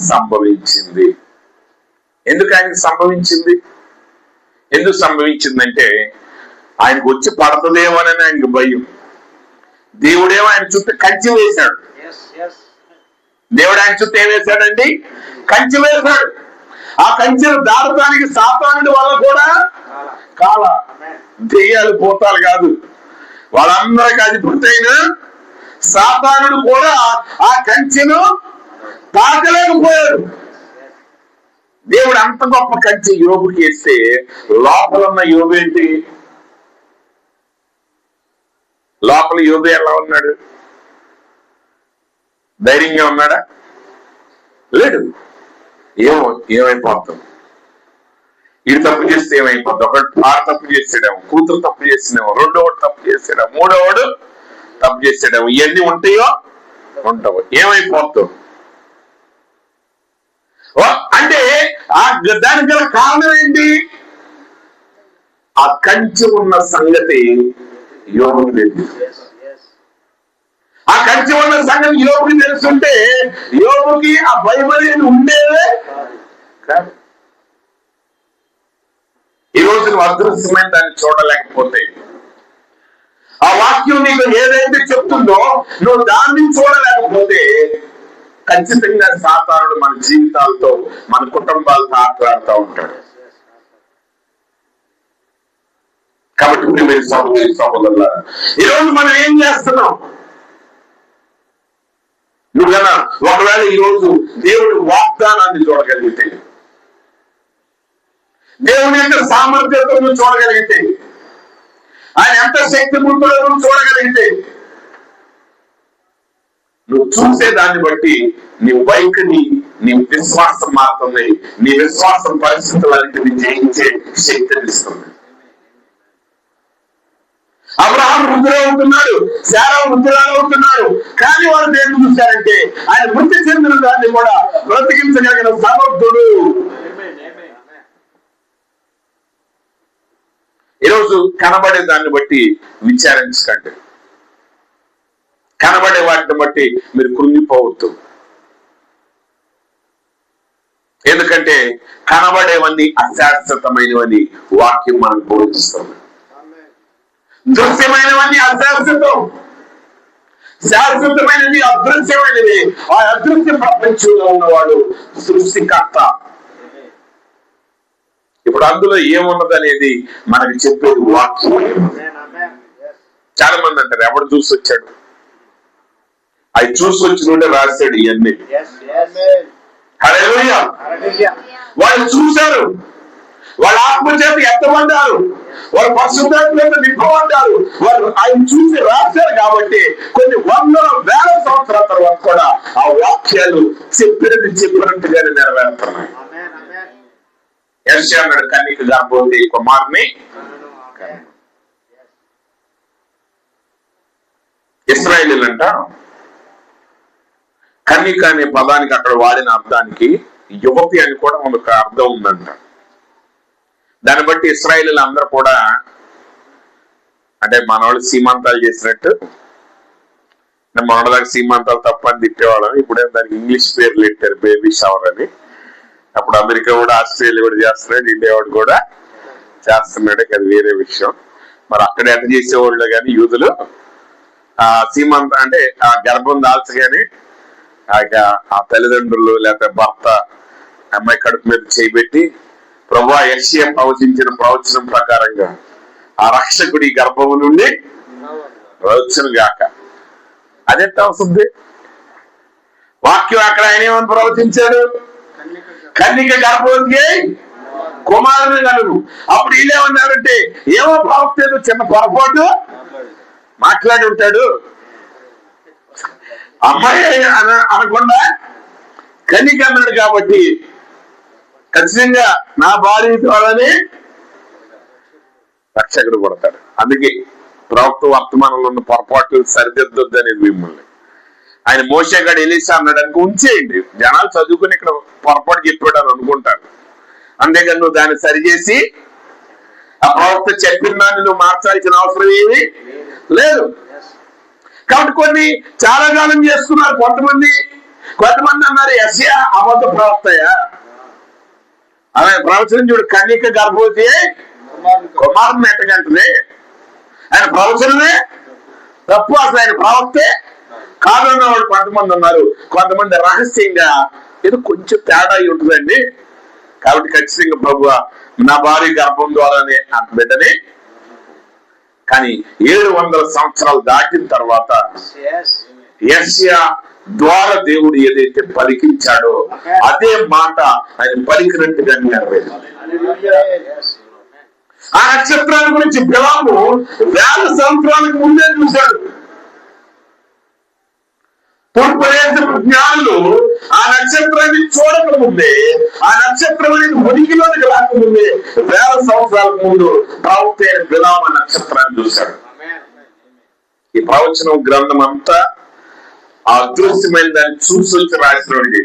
సంభవించింది. ఎందుకు ఆయనకు సంభవించింది? ఎందుకు సంభవించిందంటే ఆయనకు వచ్చి పడుతుందేమోనని ఆయనకు భయం. దేవుడేమో ఆయన చుట్టూ కంచి వేశాడు. దేవుడు ఆయన చుట్టూ ఏం వేశాడండి? కంచి వేశాడు. ఆ కంచెను దాటడానికి సాతానుడి వల్ల కూడా కాల దెయ్యాలు పోతాలు కాదు, వాళ్ళందరికి అధిపతి అయిన సాతానుడు కూడా ఆ కంచెను తాకలేకపోయాడు. దేవుడు అంత గొప్ప కంచె యోబుకి వేస్తే లోపల ఉన్న యోబు ఏంటి? లోపల యోబు ఎలా ఉన్నాడు? ధైర్యంగా ఉన్నాడా? లేడు. ఏమైపోతాం? ఇది తప్పు చేస్తే ఏమైపోద్ది? ఒకటి ఆరు తప్పు చేసాడేమో, కూతురు తప్పు చేసినేమో, రెండోవాడు తప్పు చేసాడేమో, మూడోవాడు తప్పు చేసాడేమో, ఇవన్నీ ఉంటాయో ఉంటావు, ఏమైపోతావు? అంటే దానికి గల కారణం ఏంటి? ఆ కంచె ఉన్న సంగతి యోగుకు తెలియదు. ఆ కంచె ఉన్న సంగతి యోగుకి తెలుసుంటే యోగుకి ఆ బైబిల్ ఉండేదే కాదు. ఈ రోజు నువ్వు అదృశ్యమైన దాన్ని చూడలేకపోతే, ఆ వాక్యం నీకు ఏదైతే చెప్తుందో నువ్వు దాన్ని చూడలేకపోతే ఖచ్చితంగా సాతానుడు మన జీవితాలతో మన కుటుంబాలతో ఆటలాడుతూ ఉంటాడు. కాబట్టి ప్రియమైన సహోదరి సహోదరులారా, ఈరోజు మనం ఏం చేస్తున్నాం? నువ్వు కదా ఒకవేళ ఈరోజు దేవుడి వాగ్దానాన్ని చూడగలిగితే, దేవుని యొక్క సామర్థ్యతను నువ్వు చూడగలిగితే, ఆయన ఎంత శక్తిమంతుడో నువ్వు చూడగలిగితే, నువ్వు చూసే దాన్ని బట్టి నీ వైఖరి, నీ విశ్వాసం మారుతుంది. నీ విశ్వాసం పరిస్థితులన్నింటినీ జయించే శక్తిని ఇస్తుంది. అబ్రహాం వృద్ధులవుతున్నాడు, శారా వృద్ధులవుతున్నాడు, కానీ వారు దేన్ని చూశారంటే ఆయన మృతి చెందిన దాన్ని కూడా బ్రతికించగలిగిన సమర్థుడు. ఈరోజు కనబడే దాన్ని బట్టి విచారించకండి, కనబడే వాటిని బట్టి మీరు కృంగిపోవద్దు. ఎందుకంటే కనబడేవన్నీ అశాశ్వతమైనవని వాక్యం మనకు బోధిస్తుంది. దృశ్యమైనవన్నీ అశాశ్వతం, శాశ్వతమైనది అదృశ్యమైనది. ఆ అదృశ్య ప్రపంచంలో ఉన్నవాడు సృష్టికర్త. ఇప్పుడు అందులో ఏమున్నది అనేది మనకి చెప్పేది వాక్యం. చాలా మంది అంటారు, ఎవడు చూసి వచ్చాడు? అవి చూసి వచ్చిన రాశాడు ఇవన్నీ. హల్లెలూయా. వాళ్ళు చూశారు, వాళ్ళ ఆత్మచేత ఎత్తబడ్డారు, వాళ్ళు పరిశుద్ధాత్మచేత నింపబడ్డారు. వాళ్ళు ఆయన చూసి రాశారు కాబట్టి కొన్ని వందల వేల సంవత్సరాల తర్వాత కూడా ఆ వాక్యాలు చెప్పినట్టుగానే నెరవేరుతున్నాయి. యెషయా అన్నాడు, కన్యక గర్భవతి కుమారుని. ఇశ్రాయేలీయులంట కన్యక అనే పదానికి అక్కడ వాడిన అర్థానికి యువతి అని కూడా మనకు అర్థం ఉందంట. దాన్ని బట్టి ఇశ్రాయేలీయులు అందరూ కూడా, అంటే మన వాళ్ళు సీమంతాలు చేసినట్టు, మనదాకా సీమంతాలు తప్పని తిట్టేవాళ్ళం. ఇప్పుడే దానికి ఇంగ్లీష్ పేర్లు పెట్టారు, బేబీ షవర్ అని. అప్పుడు అమెరికా కూడా, ఆస్ట్రేలియా కూడా చేస్తున్నాడు, ఇండియా వాడు కూడా చేస్తున్నాడు. అది వేరే విషయం. మరి అక్కడ ఎంత చేసేవాళ్ళు కానీ యూదులు సీమంత అంటే ఆ గర్భం దాల్చగానే ఆ తల్లిదండ్రులు లేకపోతే భర్త అమ్మాయి కడుపు మీద చేయబెట్టి, ప్రభువా యెషయా ప్రవచించిన ప్రవచనం ప్రకారంగా ఆ రక్షకుడి గర్భము నుండి వచ్చును గాక. అదెంత అవుతుంది? వాక్యం అక్కడ ఆయన ఏమని ప్రవచించాడు? కన్యక గర్భవతి కుమారుని కలుగు. అప్పుడు వీళ్ళేమన్నారంటే, ఏమో ప్రవక్త ఏదో చిన్న పొరపాటు మాట్లాడి ఉంటాడు, అమ్మాయి అనకుండా కన్యక అన్నాడు కాబట్టి ఖచ్చితంగా నా భార్య ద్వారానే రక్షకుడు కొడతాడు. అందుకే ప్రవక్త వర్తమానంలో ఉన్న పొరపాట్లు సరిదిద్దొద్దు అనేది మిమ్మల్ని. ఆయన మోషే గాడు ఎలీషా అన్నాడు అనుకో, ఉంచేయండి. జనాలు చదువుకుని ఇక్కడ పొరపాటు చెప్పాడు అని అనుకుంటారు. అంతేగాని నువ్వు దాన్ని సరిచేసి ఆ ప్రవక్త చెప్పిన దాన్ని నువ్వు మార్చాల్సిన అవసరం ఏమీ లేదు. కాబట్టి కొన్ని చాలా కాలం చేసుకున్నారు. కొంతమంది అన్నారు యెషయా అబద్ధ ప్రవక్తయా, అలా ప్రవచనం చూడు, కన్యక గర్భవతి కుమారుని ఎట్టగంటది, ఆయన ప్రవచనమే తప్పు, అసలు ఆయన ప్రవక్తే కాదన్న వాళ్ళు కొంతమంది ఉన్నారు. కొంతమంది రహస్యంగా ఏదో కొంచెం తేడా అయి ఉంటుందండి, కాబట్టి ఖచ్చితంగా ప్రభువా నా భార్య గర్భం ద్వారానే ఆ బిడ్డని. కానీ 700 సంవత్సరాలు దాటిన తర్వాత యెషయా ద్వారా దేవుడు ఏదైతే పలికించాడో అదే మాట ఆయన పలికినట్టుగా నెరవేరింది. ఆ నక్షత్రాల గురించి బిలాము 1000 సంవత్సరాలకు ముందే చూశాడు. పూర్వదేశపు జ్ఞానులు ఆ నక్షత్రాన్ని చూడకముందే, ఆ నక్షత్రం అనేది ఉనికిలోకి రాకముందే 1000 సంవత్సరాలకు ముందు ప్రవక్త అయిన బిలాము నక్షత్రాన్ని చూశాడు. ఈ ప్రవచనం గ్రంథం అంతా ఆ అదృశ్యమైన దాన్ని చూసి రాసినోడికి.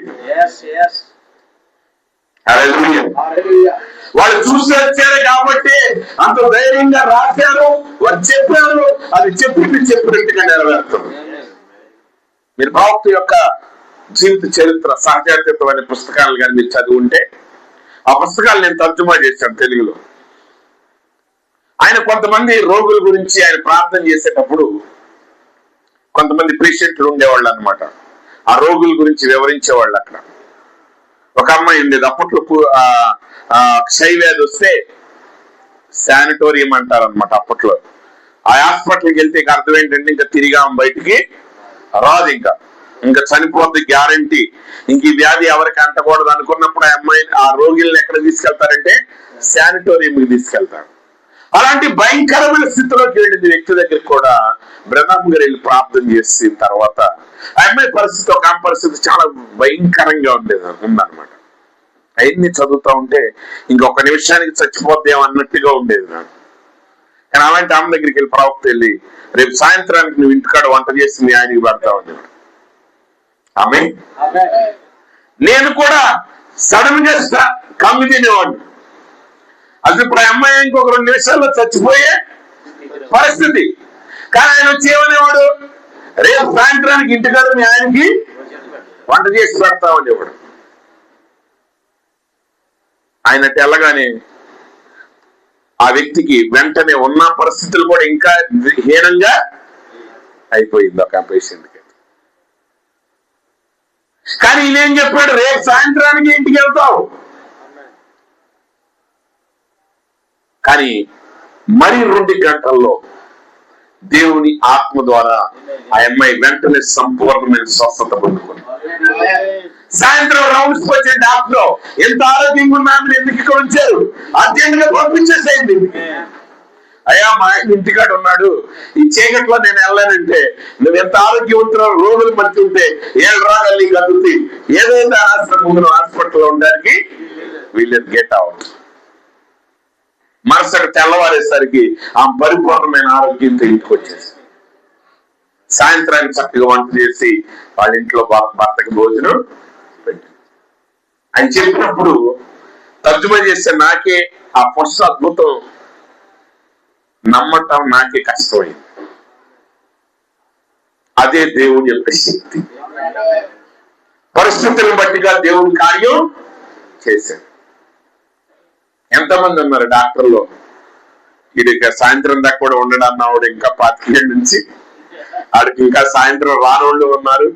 వాళ్ళు చూసి వచ్చారు కాబట్టి అంత ధైర్యంగా రాశారు, వారు చెప్పారు, అది చెప్పినట్టుగా నెరవేరుతారు. మీరు ప్రవక్త యొక్క జీవిత చరిత్ర, సహజాతీతం అనే పుస్తకాలు కానీ మీరు చదివి ఉంటే, ఆ పుస్తకాలు నేను తర్జుమా చేశాను తెలుగులో. ఆయన కొంతమంది రోగుల గురించి ఆయన ప్రార్థన చేసేటప్పుడు కొంతమంది పేషెంట్లు ఉండేవాళ్ళు అనమాట. ఆ రోగుల గురించి వివరించేవాళ్ళు. అక్కడ ఒక అమ్మాయి ఉండేది, అప్పట్లో క్షయవ్యాధి వస్తే శానిటోరియం అంటారనమాట అప్పట్లో. ఆ హాస్పిటల్కి వెళ్తే అర్థం ఏంటంటే ఇంకా తిరిగి ఆమె బయటికి రాదు, ఇంకా చనిపోద్ది గ్యారంటీ, ఇంక ఈ వ్యాధి ఎవరికి అంటకూడదు అనుకున్నప్పుడు ఆ అమ్మాయిని, ఆ రోగిల్ని ఎక్కడ తీసుకెళ్తారంటే శానిటోరియంకి తీసుకెళ్తారు. అలాంటి భయంకరమైన స్థితిలోకి వెళ్ళింది వ్యక్తి దగ్గరికి కూడా బ్రహ్మం గారు వెళ్ళి ప్రార్థన చేసిన తర్వాత ఆ అమ్మాయి పరిస్థితి, ఒక ఆమె పరిస్థితి చాలా భయంకరంగా ఉందన్నమాట. అవన్నీ చదువుతా ఉంటే ఇంకొక నిమిషానికి చచ్చిపోద్దేమో అన్నట్టుగా ఉండేది నాకు. కానీ అలాంటి ఆమె దగ్గరికి వెళ్ళి ప్రవక్త వెళ్ళి, రేపు సాయంత్రానికి నువ్వు ఇంటికాడ వంట చేసి మీ ఆయనకి పెడతావు. ఆమె నేను కూడా సడన్ గా కమ్మి తినేవాడిని. అసలు ఇప్పుడు అమ్మాయి ఇంకొక 2 నిమిషాల్లో చచ్చిపోయే పరిస్థితి. కానీ ఆయన వచ్చి ఏమనేవాడు, రేపు సాయంత్రానికి ఇంటికాడ మీ ఆయనకి వంట చేసి పెడతామనేవాడు. ఆయన తెల్లగానే ఆ వ్యక్తికి వెంటనే ఉన్న పరిస్థితులు కూడా ఇంకా హీనంగా అయిపోయింది ఒక పేషెంట్కి. కానీ ఈయనేం చెప్పాడు, రేపు సాయంత్రానికి ఇంటికి వెళ్తావు. కానీ మరి 2 గంటల్లో దేవుని ఆత్మ ద్వారా ఆ అమ్మాయి వెంటనే సంపూర్ణమైన స్వస్థత పొందుకుంది. సాయంత్రం రౌండ్స్ వచ్చే డాక్టర్ ఎంత ఆరోగ్యంగా ఉన్నామని ఎందుకు ఇక్కడ ఉంచారు, అర్జెంట్ గా పంపించేసేయండి. అయ్యా మా ఆయన ఇంటికాడ ఉన్నాడు, ఈ చీకట్లో నేను వెళ్ళానంటే, నువ్వు ఎంత ఆరోగ్యవంతురాలు, రోగులు మంచి ఉంటే 7 రాగలి కదులుతాయి, ఏదైతే ముందు హాస్పిటల్లో ఉండడానికి వీళ్ళని గెట్ అవుట్. మరుసటి తెల్లవారేసరికి ఆ పరిపూర్ణమైన ఆరోగ్యంతో ఇంటికి వచ్చేసి సాయంత్రానికి చక్కగా వంట చేసి వాళ్ళ ఇంట్లో భర్తకి భోజనం పెట్టి అని చెప్పినప్పుడు తర్జుమా చేస్తే నాకే ఆ ఫస్ట్ అద్భుతం నమ్మటం నాకే కష్టమైంది. అదే దేవుని యొక్క శక్తి. పరిస్థితులను బట్టిగా దేవుని కార్యం చేశాడు. ఎంతమంది ఉన్నారు డాక్టర్లు, ఇది సాయంత్రం దాకా కూడా ఉండడం అన్నవాడు ఇంకా 25 ఏళ్ళ నుంచి ఆడికి ఇంకా సాయంత్రం రానోళ్ళు ఉన్నారు,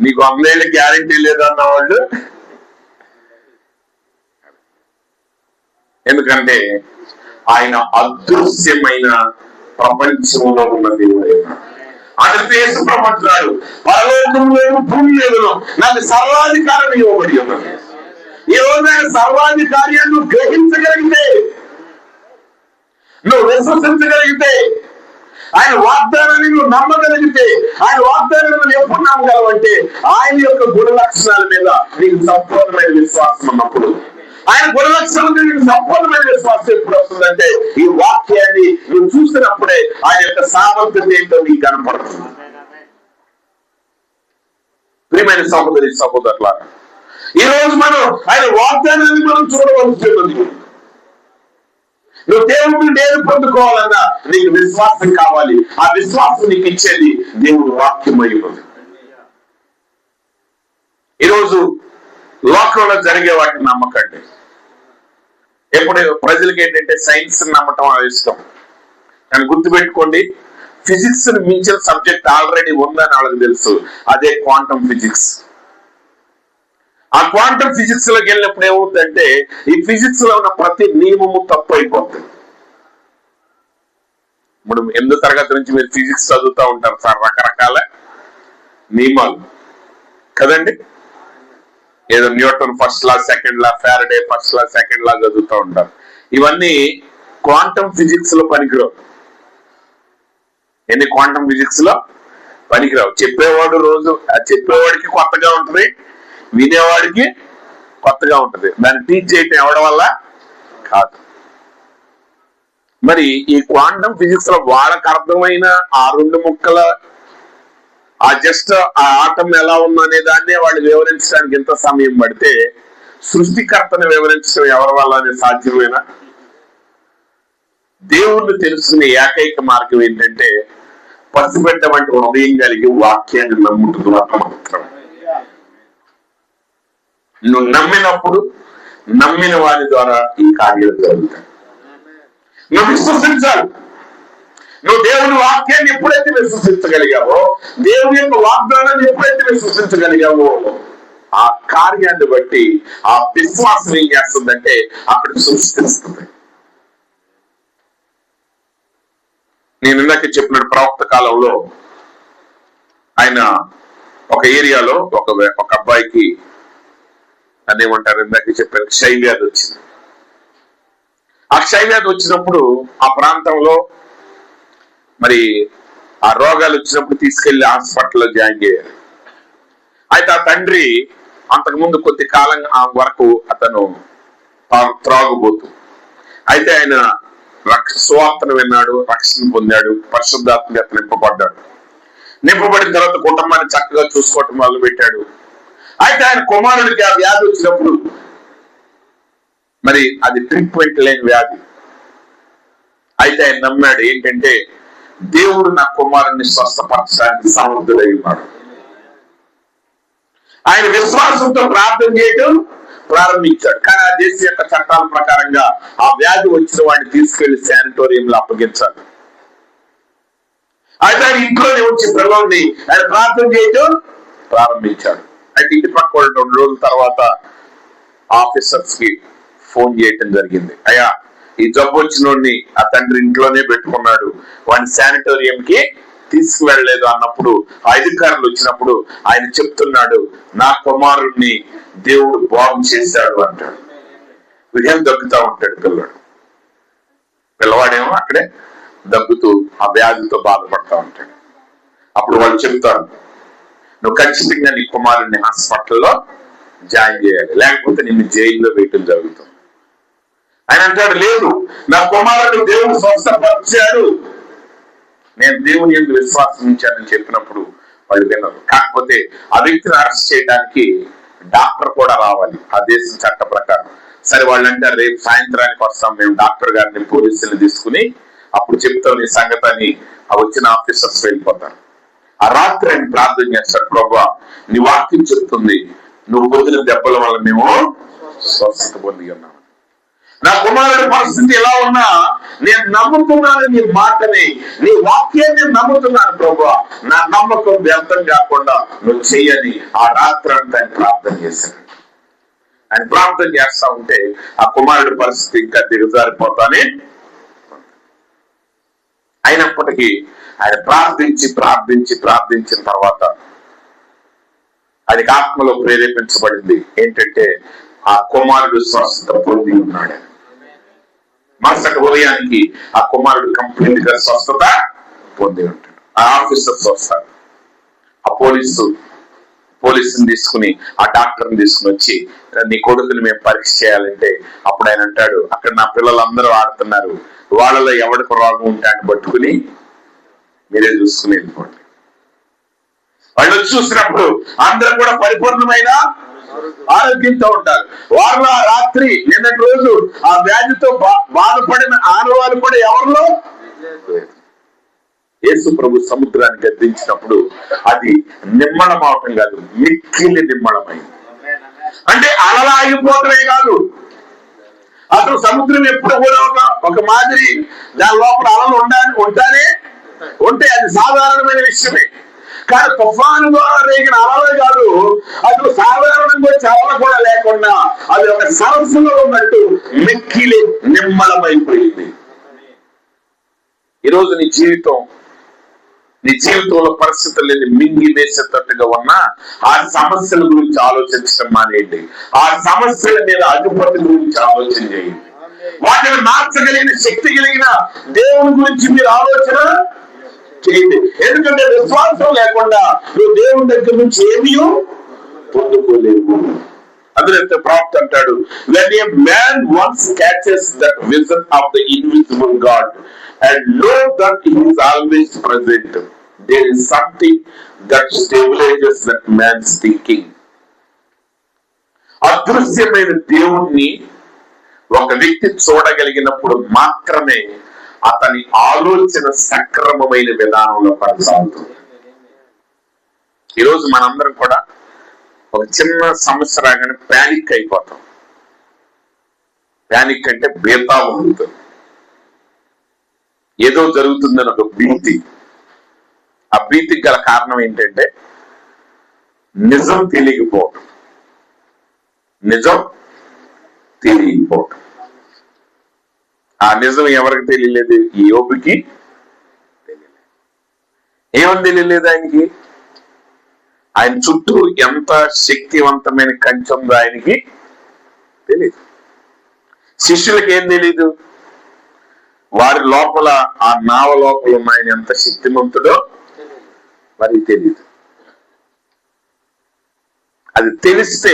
నీకు 100 ఏళ్ళ గ్యారంటీ లేదన్న వాళ్ళు. ఎందుకంటే ఆయన అదృశ్యమైన ప్రపంచంలో ఉన్న దేవుడు. ఆయన దేశ ప్రపంచాడు, పరలోకం లేదు భూమి లేదు, నాకు సర్వాధికారం ఇవ్వబడి ఉన్నది. ఈ రోజు ఆయన సర్వాధికార్యాన్ని నువ్వు గ్రహించగలిగితే, నువ్వు విశ్వసించగలిగితే, ఆయన వాగ్దానాన్ని నువ్వు నమ్మగలిగితే, ఆయన వాగ్దానాన్ని నువ్వు ఎప్పుడు నమ్మగలవంటే ఆయన యొక్క గుణ లక్షణాల మీద నీకు సంపూర్ణమైన విశ్వాసం ఉన్నప్పుడు. ఆయన గుణ లక్షణాల మీద నీకు సంపూర్ణమైన విశ్వాసం ఎప్పుడు వస్తుందంటే ఈ వాక్యాన్ని నువ్వు చూసినప్పుడే ఆయన యొక్క సామర్థ్యం ఏంటో నీకు కనపడుతుంది. ప్రియమైన సహోదరి సహోదరులారా, ఈ రోజు మనం ఆయన వాగ్దానాన్ని మనం చూడవలసి ఉంది. నువ్వు దేవుడిని నేను పొందుకోవాలన్నా నీకు విశ్వాసం కావాలి. ఆ విశ్వాసం నీకు ఇచ్చేది దేవుడు వాక్యమై ఉంది. ఈరోజు లోకంలో జరిగే వాటిని నమ్మకండి. ఎప్పుడు ప్రజలకి ఏంటంటే సైన్స్ నమ్మటం ఇష్టం. కానీ గుర్తుపెట్టుకోండి, ఫిజిక్స్ మించిన సబ్జెక్ట్ ఆల్రెడీ ఉందని వాళ్ళకి తెలుసు, అదే క్వాంటమ్ ఫిజిక్స్. ఆ క్వాంటమ్ ఫిజిక్స్ లోకి వెళ్ళినప్పుడు ఏమవుతుందంటే ఈ ఫిజిక్స్ లో ఉన్న ప్రతి నియమము తప్పు అయిపోతుంది. ఇప్పుడు 8వ తరగతి నుంచి మీరు ఫిజిక్స్ చదువుతూ ఉంటారు సార్, రకరకాల నియమాలు కదండి. ఏదో న్యూటన్ ఫస్ట్ లా, సెకండ్ లా, ఫారడే ఫస్ట్ లా, సెకండ్ లా చదువుతూ ఉంటారు. ఇవన్నీ క్వాంటమ్ ఫిజిక్స్ లో పనికిరావు. ఎన్ని క్వాంటమ్ ఫిజిక్స్ లో పనికిరావు. చెప్పేవాడు రోజు చెప్పేవాడికి కొత్తగా ఉంటుంది, వినేవాడికి కొత్తగా ఉంటుంది. దాన్ని టీచ్ చేయటం ఎవడం వల్ల కాదు. మరి ఈ క్వాంటమ్ ఫిజిక్స్ లో వాళ్ళకి అర్థమైన ఆ 2 ముక్కల ఆ జస్ట్ ఆ ఆటం ఎలా ఉందనే దాన్నే వాళ్ళు వివరించడానికి ఎంత సమయం పడితే సృష్టికర్తను వివరించడం ఎవరి వల్ల అనేది సాధ్యమేనా? దేవుణ్ణి తెలుసుకునే ఏకైక మార్గం ఏంటంటే పసిబిడ్డ వంటి హృదయం కలిగి వాక్యాన్ని నమ్ముతుంది మాత్రం. నువ్వు నమ్మినప్పుడు నమ్మిన వారి ద్వారా ఈ కార్యాలు జరుగుతాయి. నువ్వు విశ్వసించాలి. నువ్వు దేవుని వాక్యాన్ని ఎప్పుడైతే విశ్వసించగలిగావో, దేవుని యొక్క వాగ్దానాన్ని ఎప్పుడైతే విశ్వసించగలిగావో, ఆ కార్యాన్ని బట్టి ఆ విశ్వాసం ఏం చేస్తుందంటే అక్కడ సృష్టిస్తుంది. నేను ఇందాక చెప్పినట్టు ప్రవక్త కాలంలో ఆయన ఒక ఏరియాలో ఒక అబ్బాయికి అదేమంటారు, ఇందాక చెప్పారు, క్షయవ్యాధి వచ్చింది. ఆ క్షయవ్యాధి వచ్చినప్పుడు ఆ ప్రాంతంలో మరి ఆ రోగాలు వచ్చినప్పుడు తీసుకెళ్లి హాస్పిటల్లో జాయిన్ చేయాలి. అయితే ఆ తండ్రి అంతకుముందు కొద్ది కాలం వరకు అతను త్రాగుబోతు. అయితే ఆయన సువార్తను విన్నాడు, రక్షణ పొందాడు, పరిశుద్ధాత్మగా నింపబడ్డాడు. నింపబడిన తర్వాత కుటుంబాన్ని చక్కగా చూసుకోవటం మొదలు పెట్టాడు. అయితే ఆయన కుమారుడికి ఆ వ్యాధి వచ్చినప్పుడు మరి అది ట్రీట్మెంట్ లేని వ్యాధి. అయితే ఆయన నమ్మాడు ఏంటంటే దేవుడు నా కుమారుడిని స్వస్థపరచడానికి సమర్థుడై ఉన్నాడు. ఆయన విశ్వాసంతో ప్రార్థన చేయడం ప్రారంభించాడు. కానీ ఆ దేశం యొక్క చట్టాల ప్రకారంగా ఆ వ్యాధి వచ్చిన వాడిని తీసుకెళ్లి శానిటోరియంలో అప్పగించాలి. అయితే ఆయన ఇంట్లోనే వచ్చి పిల్లల్ని ఆయన ప్రార్థన చేయడం ప్రారంభించాడు. అయితే ఇంటి పక్క 2 రోజుల తర్వాత ఆఫీసర్స్ కి ఫోన్ చేయటం జరిగింది. అయ్యా, ఈ జబ్బు వచ్చినోడిని ఆ తండ్రి ఇంట్లోనే పెట్టుకున్నాడు, వాడిని శానిటోరియం కి తీసుకువెళ్ళలేదు అన్నప్పుడు ఆ అధికారులు వచ్చినప్పుడు ఆయన చెప్తున్నాడు, నా కుమారుణ్ణి దేవుడు బాగు చేశాడు అంటాడు. విజయం దగ్గుతా ఉంటాడు పిల్లవాడేమో అక్కడే దగ్గుతూ ఆ వ్యాధితో బాధపడతా ఉంటాడు. అప్పుడు వాళ్ళు చెప్తారు, నువ్వు ఖచ్చితంగా నీ కుమారుడిని హాస్పిటల్లో జాయిన్ చేయాలి, లేకపోతే నిన్ను జైల్లో వేయటం జరుగుతుంది. ఆయన అంటాడు, లేదు, నా కుమారుడు దేవుడు స్వస్థపరిచాడు, నేను దేవుని యందు విశ్వాసం ఉంచానని చెప్పినప్పుడు వాళ్ళు విన్నారు. కాకపోతే ఆ వ్యక్తిని అరెస్ట్ చేయడానికి డాక్టర్ కూడా రావాలి ఆ దేశం చట్ట ప్రకారం. సరే, వాళ్ళు అంటారు, రేపు సాయంత్రానికి వస్తాం మేము డాక్టర్ గారిని, పోలీసుల్ని తీసుకుని అప్పుడు చెప్తాం నీ సంగతి అని ఆ వచ్చిన ఆఫీసర్స్ వెళ్ళిపోతారు. ఆ రాత్రి ఆయన ప్రార్థన చేస్తాడు, ప్రభువా నీ వాక్యం చెప్తుంది నువ్వు పొందిన దెబ్బల వల్ల మేము స్వస్థత పొంది ఉన్నాం. నా కుమారుడి పరిస్థితి ఎలా ఉన్నా నేను నమ్ముతున్నాను నీ మాటని, నీ వాక్యాన్ని నమ్ముతున్నాను ప్రభువా, నా నమ్మకం వ్యర్థం కాకుండా నువ్వు చెయ్యని ఆ రాత్రి అంతా ఆయన ప్రార్థన చేశాడు. ఆయన ప్రార్థన చేస్తా ఉంటే ఆ కుమారుడి పరిస్థితి ఇంకా దిగజారిపోతానే. అయినప్పటికీ ఆయన ప్రార్థించిన తర్వాత ఆయనకి ఆత్మలో ప్రేరేపించబడింది ఏంటంటే ఆ కుమారుడు స్వస్థత పొంది ఉన్నాడు. మరుసటి ఉదయానికి ఆ కుమారుడు కంప్లీట్ గా స్వస్థత పొంది ఉంటాడు. ఆ ఆఫీసర్స్ వస్తారు, ఆ పోలీసుని తీసుకుని ఆ డాక్టర్ని తీసుకుని వచ్చి నీ కొడుకుని మేము పరీక్ష చేయాలంటే అప్పుడు ఆయన అంటాడు, అక్కడ నా పిల్లలందరూ ఆడుతున్నారు, వాళ్ళలో ఎవరికి రోగం ఉంటే అని పట్టుకుని మీరే చూసుకుని వెళ్ళిపోండి. వాళ్ళు వచ్చి చూసినప్పుడు అందరూ కూడా పరిపూర్ణమైన ఆరోగ్యంతో ఉంటారు. వారిలో ఆ రాత్రి నిన్నటి రోజు ఆ వ్యాధితో బాధపడిన ఆనవాళ్ళు కూడా ఎవరిలో లేదు. యేసు ప్రభు సముద్రాన్ని గద్దించినప్పుడు అది నిమ్మళం అవటం కాదు, మిక్కిలి నిమ్మళమైంది. అంటే అలలా ఆగిపోవటమే కాదు, అసలు సముద్రం ఎప్పుడు కూడా ఒక మాదిరి దాని లోపల అలలు ఉంటే అది సాధారణమైన విషయమే. కానీ తుఫాను ద్వారా రేగిన అలలే కాదు, అసలు సాధారణంగా చలన కూడా లేకుండా అది ఒక సరస్సులో ఉన్నట్టు మిక్కిలి నిమ్మలమైపోయింది. ఈరోజు నీ జీవితంలో పరిస్థితులని మింగి వేసేటట్టుగా ఉన్నా ఆ సమస్యల గురించి ఆలోచించడం మానేయండి. ఆ సమస్యల మీద అధిపతి గురించి ఆలోచన చేయండి. వాటిని మార్చగలిగిన శక్తి కలిగిన దేవుని గురించి మీరు ఆలోచన చేయండి. ఎందుకంటే విశ్వాసం లేకుండా నువ్వు దేవుని దగ్గర నుంచి ఏమీ పొందుకోలేవు. అందులో ప్రవక్త అంటాడు, when a man once catches that vision of the invisible God and know that he is always present, there is something that stabilizes that man's thinking. అదృశ్యమైన దేవుణ్ణి ఒక వ్యక్తి చూడగలిగినప్పుడు మాత్రమే అతని ఆలోచన సక్రమమైన విధానంలో కొనసాగుతుంది. ఈరోజు మనందరం కూడా ఒక చిన్న సమస్య రాగానే ప్యానిక్ అయిపోతాం. ప్యానిక్ అంటే బేతా ఉంటుంది, ఏదో జరుగుతుందని ఒక భీతి. ఆ భీతికి గల కారణం ఏంటంటే నిజం తెలియకపోవటం. ఆ నిజం ఎవరికి తెలియలేదు? యోబుకి ఏమని తెలియలేదు ఆయనకి? ఆయన చుట్టూ ఎంత శక్తివంతమైన కంచె ఉందో ఆయనకి తెలియదు. శిష్యులకి ఏం తెలీదు? వారి లోపల, ఆ నావ లోపల ఉన్న ఆయన ఎంత శక్తిమంతుడో వారికి తెలియదు. అది తెలిస్తే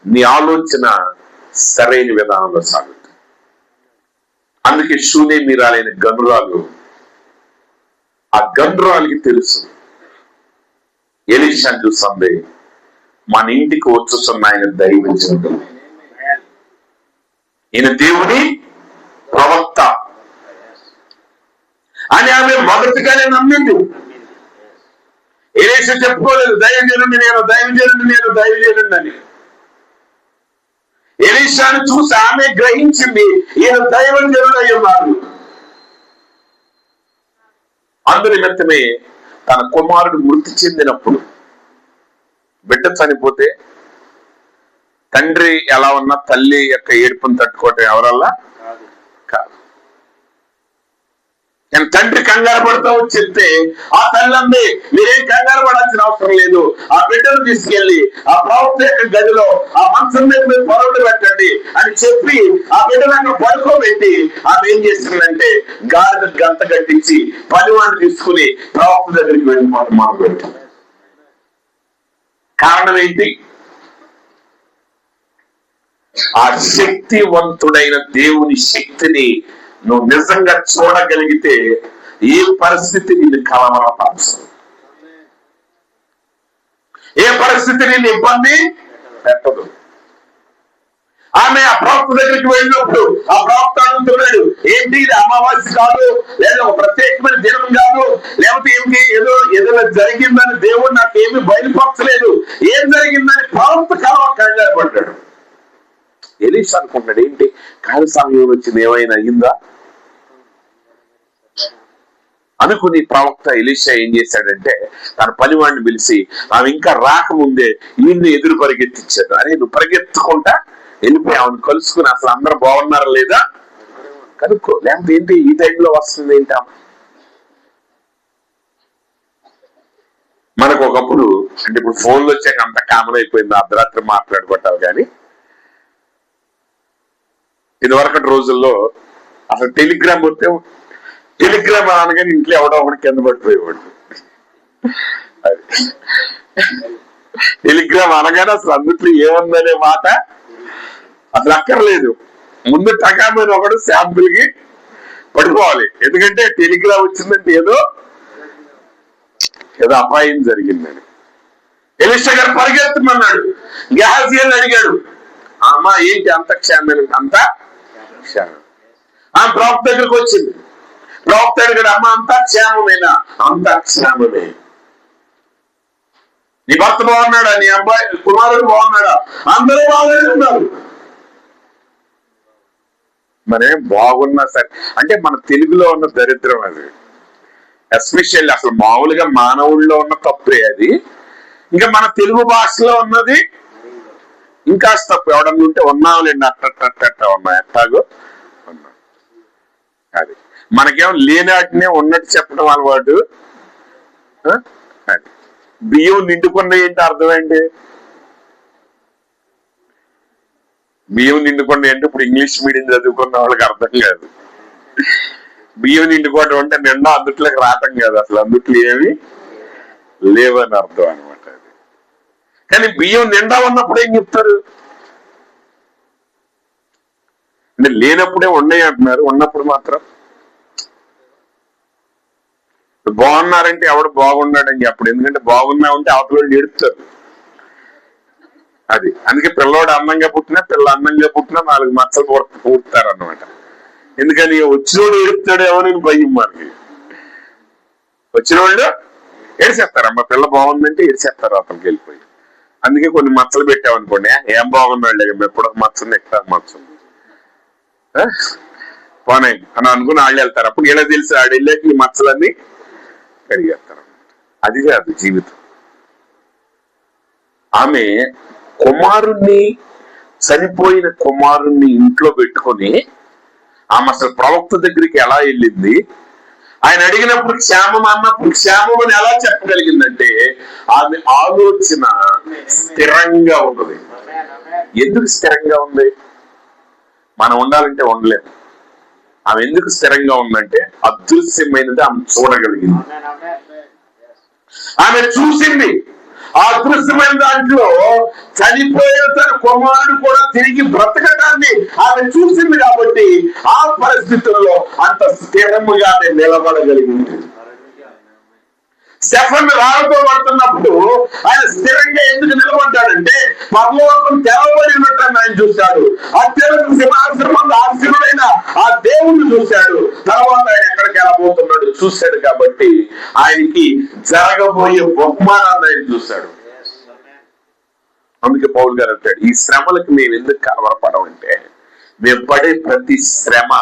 నీ ఆలోచన సరైన విధానంలో సాగుతుంది. అందుకే శూన్యమీరాలైన గనురాలు, ఆ గనురాలకి తెలుసు ఎలీషాను చూస్తుంది, మన ఇంటికి వచ్చుస్తున్న ఆయన దైవజనుడు, ఈయన దేవుని ప్రవక్త అని ఆమె మొదటిగానే నమ్మింది. ఎలీషా చెప్పుకోలేదు దైవజనుడిని నేను, దైవజనుడిని నేను, దైవజనుడిని అని. ఎలీషాను చూసి ఆమె గ్రహించింది ఈయన దైవజనుడు అయి ఉన్నాడు. అందు నిమిత్తమే తన కుమారుడు మృతి చెందినప్పుడు, బిడ్డ చనిపోతే తండ్రి ఎలా ఉన్నా తల్లి యొక్క ఏడుపును తట్టుకోవటం ఎవరల్లా కాదు. నేను తండ్రి కంగారు పడతావు చెప్తే ఆ తల్లి మీరేం కంగారు పడాల్సిన అవసరం లేదు, ఆ బిడ్డను తీసుకెళ్లి ఆ ప్రవక్త యొక్క గదిలో ఆ మంచం మీద మీరు పొరవడు పెట్టండి అని చెప్పి ఆ బిడ్డను అక్కడ పడుకోబెట్టి ఆమె ఏం చేసిందంటే గాడిద గంత కట్టించి పనివాడిని తీసుకుని ప్రవక్త దగ్గరికి వెళ్ళిపోవడం మొదలుపెట్టింది. కారణం ఏంటి? ఆ శక్తివంతుడైన దేవుని శక్తిని నువ్వు నిజంగా చూడగలిగితే ఏ పరిస్థితి నేను కలవరపరచదు, ఏ పరిస్థితి నేను ఇబ్బంది పెట్టదు. ఆమె ఆ ప్రవక్త దగ్గరికి వెళ్ళినప్పుడు ఆ ప్రవక్త అంటున్నాడు, ఏంటి ఇది అమావాస్య కాదు, లేదా ఒక ప్రత్యేకమైన దినం కాదు, లేకపోతే ఏంటి ఏదో జరిగిందని దేవుడు నాకేమీ బయలుపరచలేదు, ఏం జరిగిందని ప్రవక్త కంగారు పడ్డాడు. ఎలీషా అనుకుంటాడు, ఏంటి కాల సమయం వచ్చింది, ఏమైనా అయ్యిందా అనుకుని ప్రవక్త ఎలీషా ఏం చేశాడంటే తన పనివాడిని పిలిచి ఆమె ఇంకా రాకముందే ఈయన్ని ఎదురు పరిగెత్తించాడు. అరే నువ్వు పరిగెత్తుకుంటా వెళ్ళిపోయి ఆమెను కలుసుకుని అసలు అందరూ బాగున్నారా లేదా కనుక్కో, లేకపోతే ఏంటి ఈ టైంలో వస్తుంది ఏంటి. మనకు ఒకప్పుడు అంటే ఇప్పుడు ఫోన్లు వచ్చాక అంత కామన్ అయిపోయింది అర్ధరాత్రి మాట్లాడుకుంటావు, కానీ ఇదివరకటి రోజుల్లో అసలు టెలిగ్రామ్ వస్తే టెలిగ్రామ్ అనగానే ఇంట్లో ఎవడో ఒకటి కింద పడిపోయేవాడు. టెలిగ్రామ్ అనగానే అసలు అందుట్లో ఏముందనే మాట అసలు అక్కర్లేదు, ముందు టకామైన ఒకడు శాంపుల్ కి పడిపోవాలి. ఎందుకంటే టెలిగ్రామ్ వచ్చిందంటే ఏదో అపాయం జరిగిందని. ఎలీషా గారు పరిగెత్తమన్నాడు, గెహాజీని అడిగాడు, అమ్మా ఏంటి అంత క్షేమం? అంతా క్షేమం. ఆ ప్రవక్త దగ్గరకు వచ్చింది, ప్రవక్త అడిగాడు, అమ్మ అంతా క్షేమమేనా? అంతా క్షేమమే. నీ భర్త బాగున్నాడా? నీ అబ్బాయి కుమారుడు బాగున్నాడా? అందరూ బాగానే ఉన్నారు. మరేం బాగున్నా సరే అంటే మన తెలుగులో ఉన్న దరిద్రం అది, ఎస్పెషల్లీ అసలు మామూలుగా మానవుల్లో ఉన్న తప్పే అది, ఇంకా మన తెలుగు భాషలో ఉన్నది ఇంకా తప్పు. ఎవడన్నా ఉంటే ఉన్నావులేండి అట్ట ఉన్నా ఎట్టాగో ఉన్నా. అది మనకేమో లేనాటినే ఉన్నట్టు చెప్పడం అలవాటు. అది బియ్యం నిండుకున్న ఏంటి అర్థం ఏంటి? బియ్యం నిండుకున్న ఏంటి ఇప్పుడు ఇంగ్లీష్ మీడియం చదువుకున్న వాళ్ళకి అర్థం కాదు. బియ్యం నిండుకోవడం అంటే నిండా అందుట్లోకి రావటం కాదు, అసలు అందుట్లో ఏమి లేవని అర్థం అనమాట. అది కానీ బియ్యం నిండా ఉన్నప్పుడు ఏం చెప్తారు అంటే లేనప్పుడే ఉన్నాయి అంటున్నారు, ఉన్నప్పుడు మాత్రం బాగున్నారంటే ఎవడు బాగున్నాడని చెప్పడు. ఎందుకంటే బాగున్నా ఉంటే అవతల ఏడుపుతారు. అది అందుకే పిల్లోడు అందంగా పుట్టినా పిల్ల అందంగా పుట్టినా 4 మచ్చలు పూడతారు అన్నమాట. ఎందుకని వచ్చినోడు ఏడుపుతాడు ఎవరు భయం మనకి. వచ్చిన వాళ్ళు ఏడిసేస్తారు, అమ్మ పిల్ల బాగుందంటే ఏడిసేస్తారు అతనికి వెళ్ళిపోయి. అందుకే కొన్ని మచ్చలు పెట్టామనుకోండి, ఏం బాగున్నాడు ఎప్పుడు మచ్చంది ఎక్కడ మచ్చంది పోనాయి అని అనుకుని వాళ్ళు వెళ్తారు. అప్పుడు ఇలా తెలిసి ఆడు వెళ్ళాక ఈ మచ్చలన్నీ కడిగేస్తారు. అది కాదు జీవితం. ఆమె కుమారుణ్ణి, చనిపోయిన కుమారుణ్ణి ఇంట్లో పెట్టుకొని ఆమె అసలు ప్రవక్త దగ్గరికి ఎలా వెళ్ళింది, ఆయన అడిగినప్పుడు క్షేమం అన్నప్పుడు క్షేమం అని ఎలా చెప్పగలిగిందంటే ఆమె ఆలోచన స్థిరంగా ఉన్నది. ఎందుకు స్థిరంగా ఉంది? మనం ఉండాలంటే ఉండలేము. ఆమె ఎందుకు స్థిరంగా ఉందంటే అదృశ్యమైనది ఆమె చూడగలిగింది. ఆమె చూసింది. ఆ అదృశ్యమైన దాంట్లో చనిపోయిన తన కుమారుడు కూడా తిరిగి బ్రతకటాన్ని ఆమె చూసింది. కాబట్టి ఆ పరిస్థితుల్లో అంత స్థిరముగా ఆమె నిలబడగలిగింది. స్టెఫన్ రాళ్ళతో పడుతున్నప్పుడు ఆయన స్థిరంగా ఎందుకు నిలబడ్డాడంటే పరలోకం తెరవబడినట్టు ఆయన చూశాడు. అత్యంత సింహాసనం ఆశీనుడైన ఆ దేవుణ్ణి చూశాడు. తర్వాత ఆయన ఎక్కడికి వెళ్ళబోతున్నాడు చూశాడు. కాబట్టి ఆయనకి జరగబోయే బహుమానాన్ని ఆయన చూశాడు. అందుకే పౌలు గారు అంటాడు, ఈ శ్రమలకు మేము ఎందుకు కలవరపడమంటే మేము పడే ప్రతి శ్రమ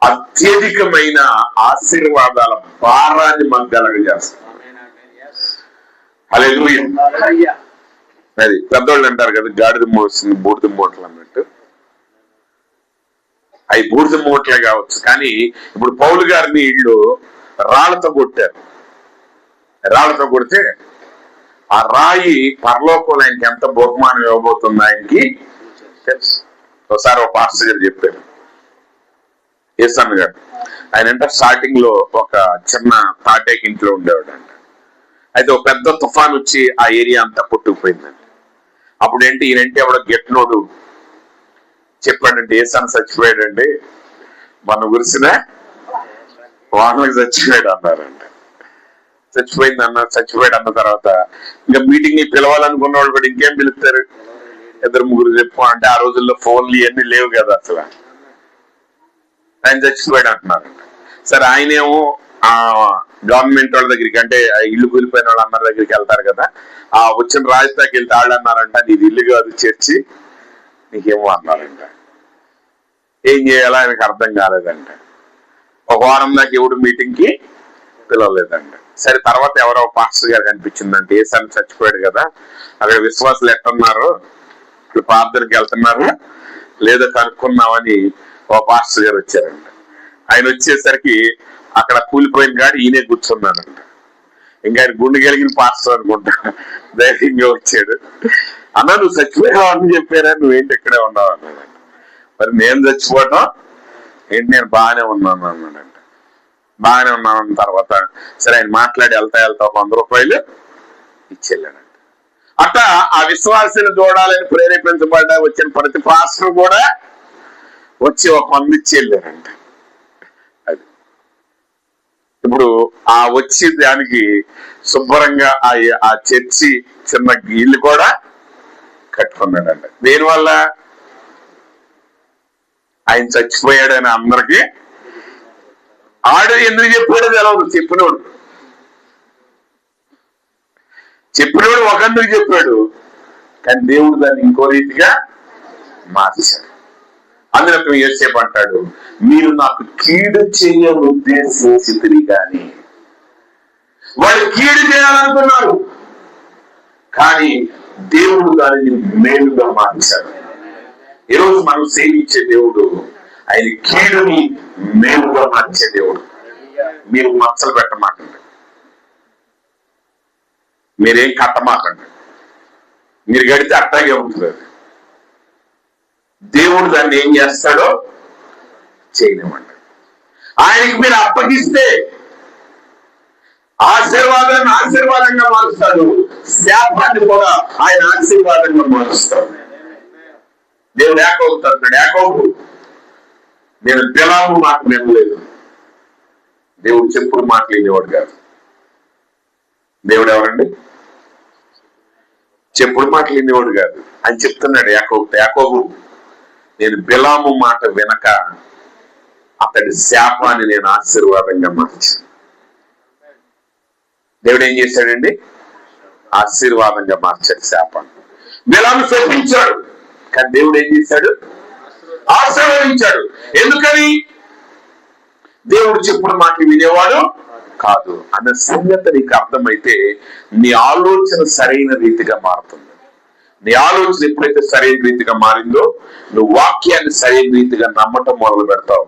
అత్యధికమైన ఆశీర్వాదాల భారాన్ని మనకు కలగజేస్తాం. హల్లెలూయా. అది పెద్దోళ్ళు అంటారు కదా, గాడిద మోస్తుంది బూడిద మూటలు అన్నట్టు. అవి బూడిద మూటలే కావచ్చు, కానీ ఇప్పుడు పౌలు గారిని ఇళ్ళు రాళ్లతో కొట్టారు. రాళ్లతో కొడితే ఆ రాయి పరలోకంలో ఆయనకి ఎంత బహుమానం ఇవ్వబోతుంది ఆయనకి తెలుసు. ఒకసారి ఒక పాస్టర్ గారు చెప్పారు, ఏసన్న గారు. ఆయన అంటే స్టార్టింగ్ లో ఒక చిన్న తాటేకి ఇంట్లో ఉండేవాడు అంట. అయితే ఒక పెద్ద తుఫాన్ వచ్చి ఆ ఏరియా అంతా కొట్టుకుపోయిందండి. అప్పుడు ఏంటి ఈయనంటే ఎవడో గెట్నోడు చెప్పాడంటే ఏసన్న చచ్చిపోయాడండి, మన గురిసిన వాహనకి చచ్చిపోయాడు అన్నారంట. చచ్చిపోయాడు అన్న తర్వాత ఇంకా మీటింగ్ పిలవాలనుకున్న వాళ్ళు కూడా ఇంకేం పిలుస్తారు, ఇద్దరు ముగ్గురు చెప్పు అంటే ఆ రోజుల్లో ఫోన్లు ఇవన్నీ లేవు కదా అసలు. ఆయన చచ్చిపోయాడు అంటున్నారు. సరే ఆయనేమో ఆ గవర్నమెంట్ వాళ్ళ దగ్గరికి అంటే ఇల్లు కూలిపోయిన వాళ్ళు అందరి దగ్గరికి వెళ్తారు కదా, ఆ వచ్చిన రాజధానికి వెళ్తే వాళ్ళు అన్నారంట, నీది ఇల్లు కాదు చర్చి, నీకేమో అన్నారంట. ఏం చేయాలో ఆయనకు అర్థం కాలేదంట. ఒక వారం దాకా ఎవడు మీటింగ్ కి పిలవలేదంట. సరే తర్వాత ఎవరో పాస్టర్ గారు కనిపించిందంటే, ఏసారి చచ్చిపోయాడు కదా, అక్కడ విశ్వాసులు ఎట్టున్నారు, ఇప్పుడు ప్రార్థనకి వెళ్తున్నారు లేదో కనుక్కున్నామని ఓ పాస్టర్ గారు వచ్చారంట. ఆయన వచ్చేసరికి అక్కడ కూలిపోయిన కాడి ఈయనే కూర్చున్నాడంట. ఇంకా ఆయన గుండె కలిగిన పాస్టర్ అనుకుంటా, ధైర్యంగా వచ్చాడు. అన్నా నువ్వు చచ్చిపోయావు అని చెప్పారా, నువ్వేంటి ఇక్కడే ఉన్నావు అన్నాడంట. మరి నేను చచ్చిపోవటం ఏంటి, నేను బాగానే ఉన్నాను అన్నాడంట. బాగానే ఉన్నాను అన్న తర్వాత సరే ఆయన మాట్లాడి వెళ్తా 100 రూపాయలు ఇచ్చేళ్ళాడంట. అట్లా ఆ విశ్వాసాన్ని చూడాలని ప్రేరేపించబడ్డా వచ్చిన ప్రతి పాస్టర్ కూడా వచ్చి ఒక 100 ఇచ్చేళ్ళారంట. అది ఇప్పుడు ఆ వచ్చి దానికి శుభ్రంగా ఆ చర్చి చిన్న ఇల్లు కూడా కట్టుకున్నాడంట. దేనివల్ల? ఆయన చచ్చిపోయాడని అందరికి ఆడు ఎందుకు చెప్పాడో తెలవదు. చెప్పినోడు ఒకందుకు చెప్పాడు, కానీ దేవుడు దాన్ని ఇంకో రీతిగా మార్చాడు. అందులో యోసేపు అంటాడు, మీరు నాకు కీడు చేయ ఉద్దేశించితిరి కానీ, వాళ్ళు కీడు చేయాలనుకున్నారు కానీ దేవుడు దానిని మేలుగా మార్చాడు. ఈరోజు మనం సేవించే దేవుడు ఆయన కీడుని మేలుగా మార్చే దేవుడు. మీరు మచ్చలు పెట్టమాకండి, మీరేం కట్టమాకండి, మీరు గడితే అట్టాగే ఉంటుంది. దేవుడు దాన్ని ఏం చేస్తాడో చేయనివ్వండి. ఆయనకి మీరు అప్పగిస్తే ఆశీర్వాదాన్ని ఆశీర్వాదంగా మారుస్తాడు, శాపాన్ని కూడా ఆయన ఆశీర్వాదంగా మారుస్తాడు. దేవుడు యాకోబుతో అంటాడు, యాకోబు నేను బిలాము మాట వినలేదు. దేవుడు చెప్పుడు మాట లేనివాడు కాదు. దేవుడు ఎవరండి? చెప్పుడు మాట లేనివాడు కాదు. అని చెప్తున్నాడు యాకోబుతో, యాకోబు నేను బిలాము మాట వినక అతడి శాపాన్ని నేను ఆశీర్వాదంగా మార్చాను. దేవుడు ఏం చేశాడండి? ఆశీర్వాదంగా మార్చాడు శాపాన్ని. బిలాము శపించాడు, కానీ దేవుడు ఏం చేశాడు? ఆశీర్వదించాడు. ఎందుకని? దేవుడు చెప్పుడు మాట వినేవాడు కాదు అన్న సంగతి నీకు అర్థమైతే నీ ఆలోచన సరైన రీతిగా మారుతుంది. నీ ఆలోచన ఎప్పుడైతే సరైన రీతిగా మారిందో నువ్వు వాక్యాన్ని సరైన రీతిగా నమ్మటం మొదలు పెడతావు.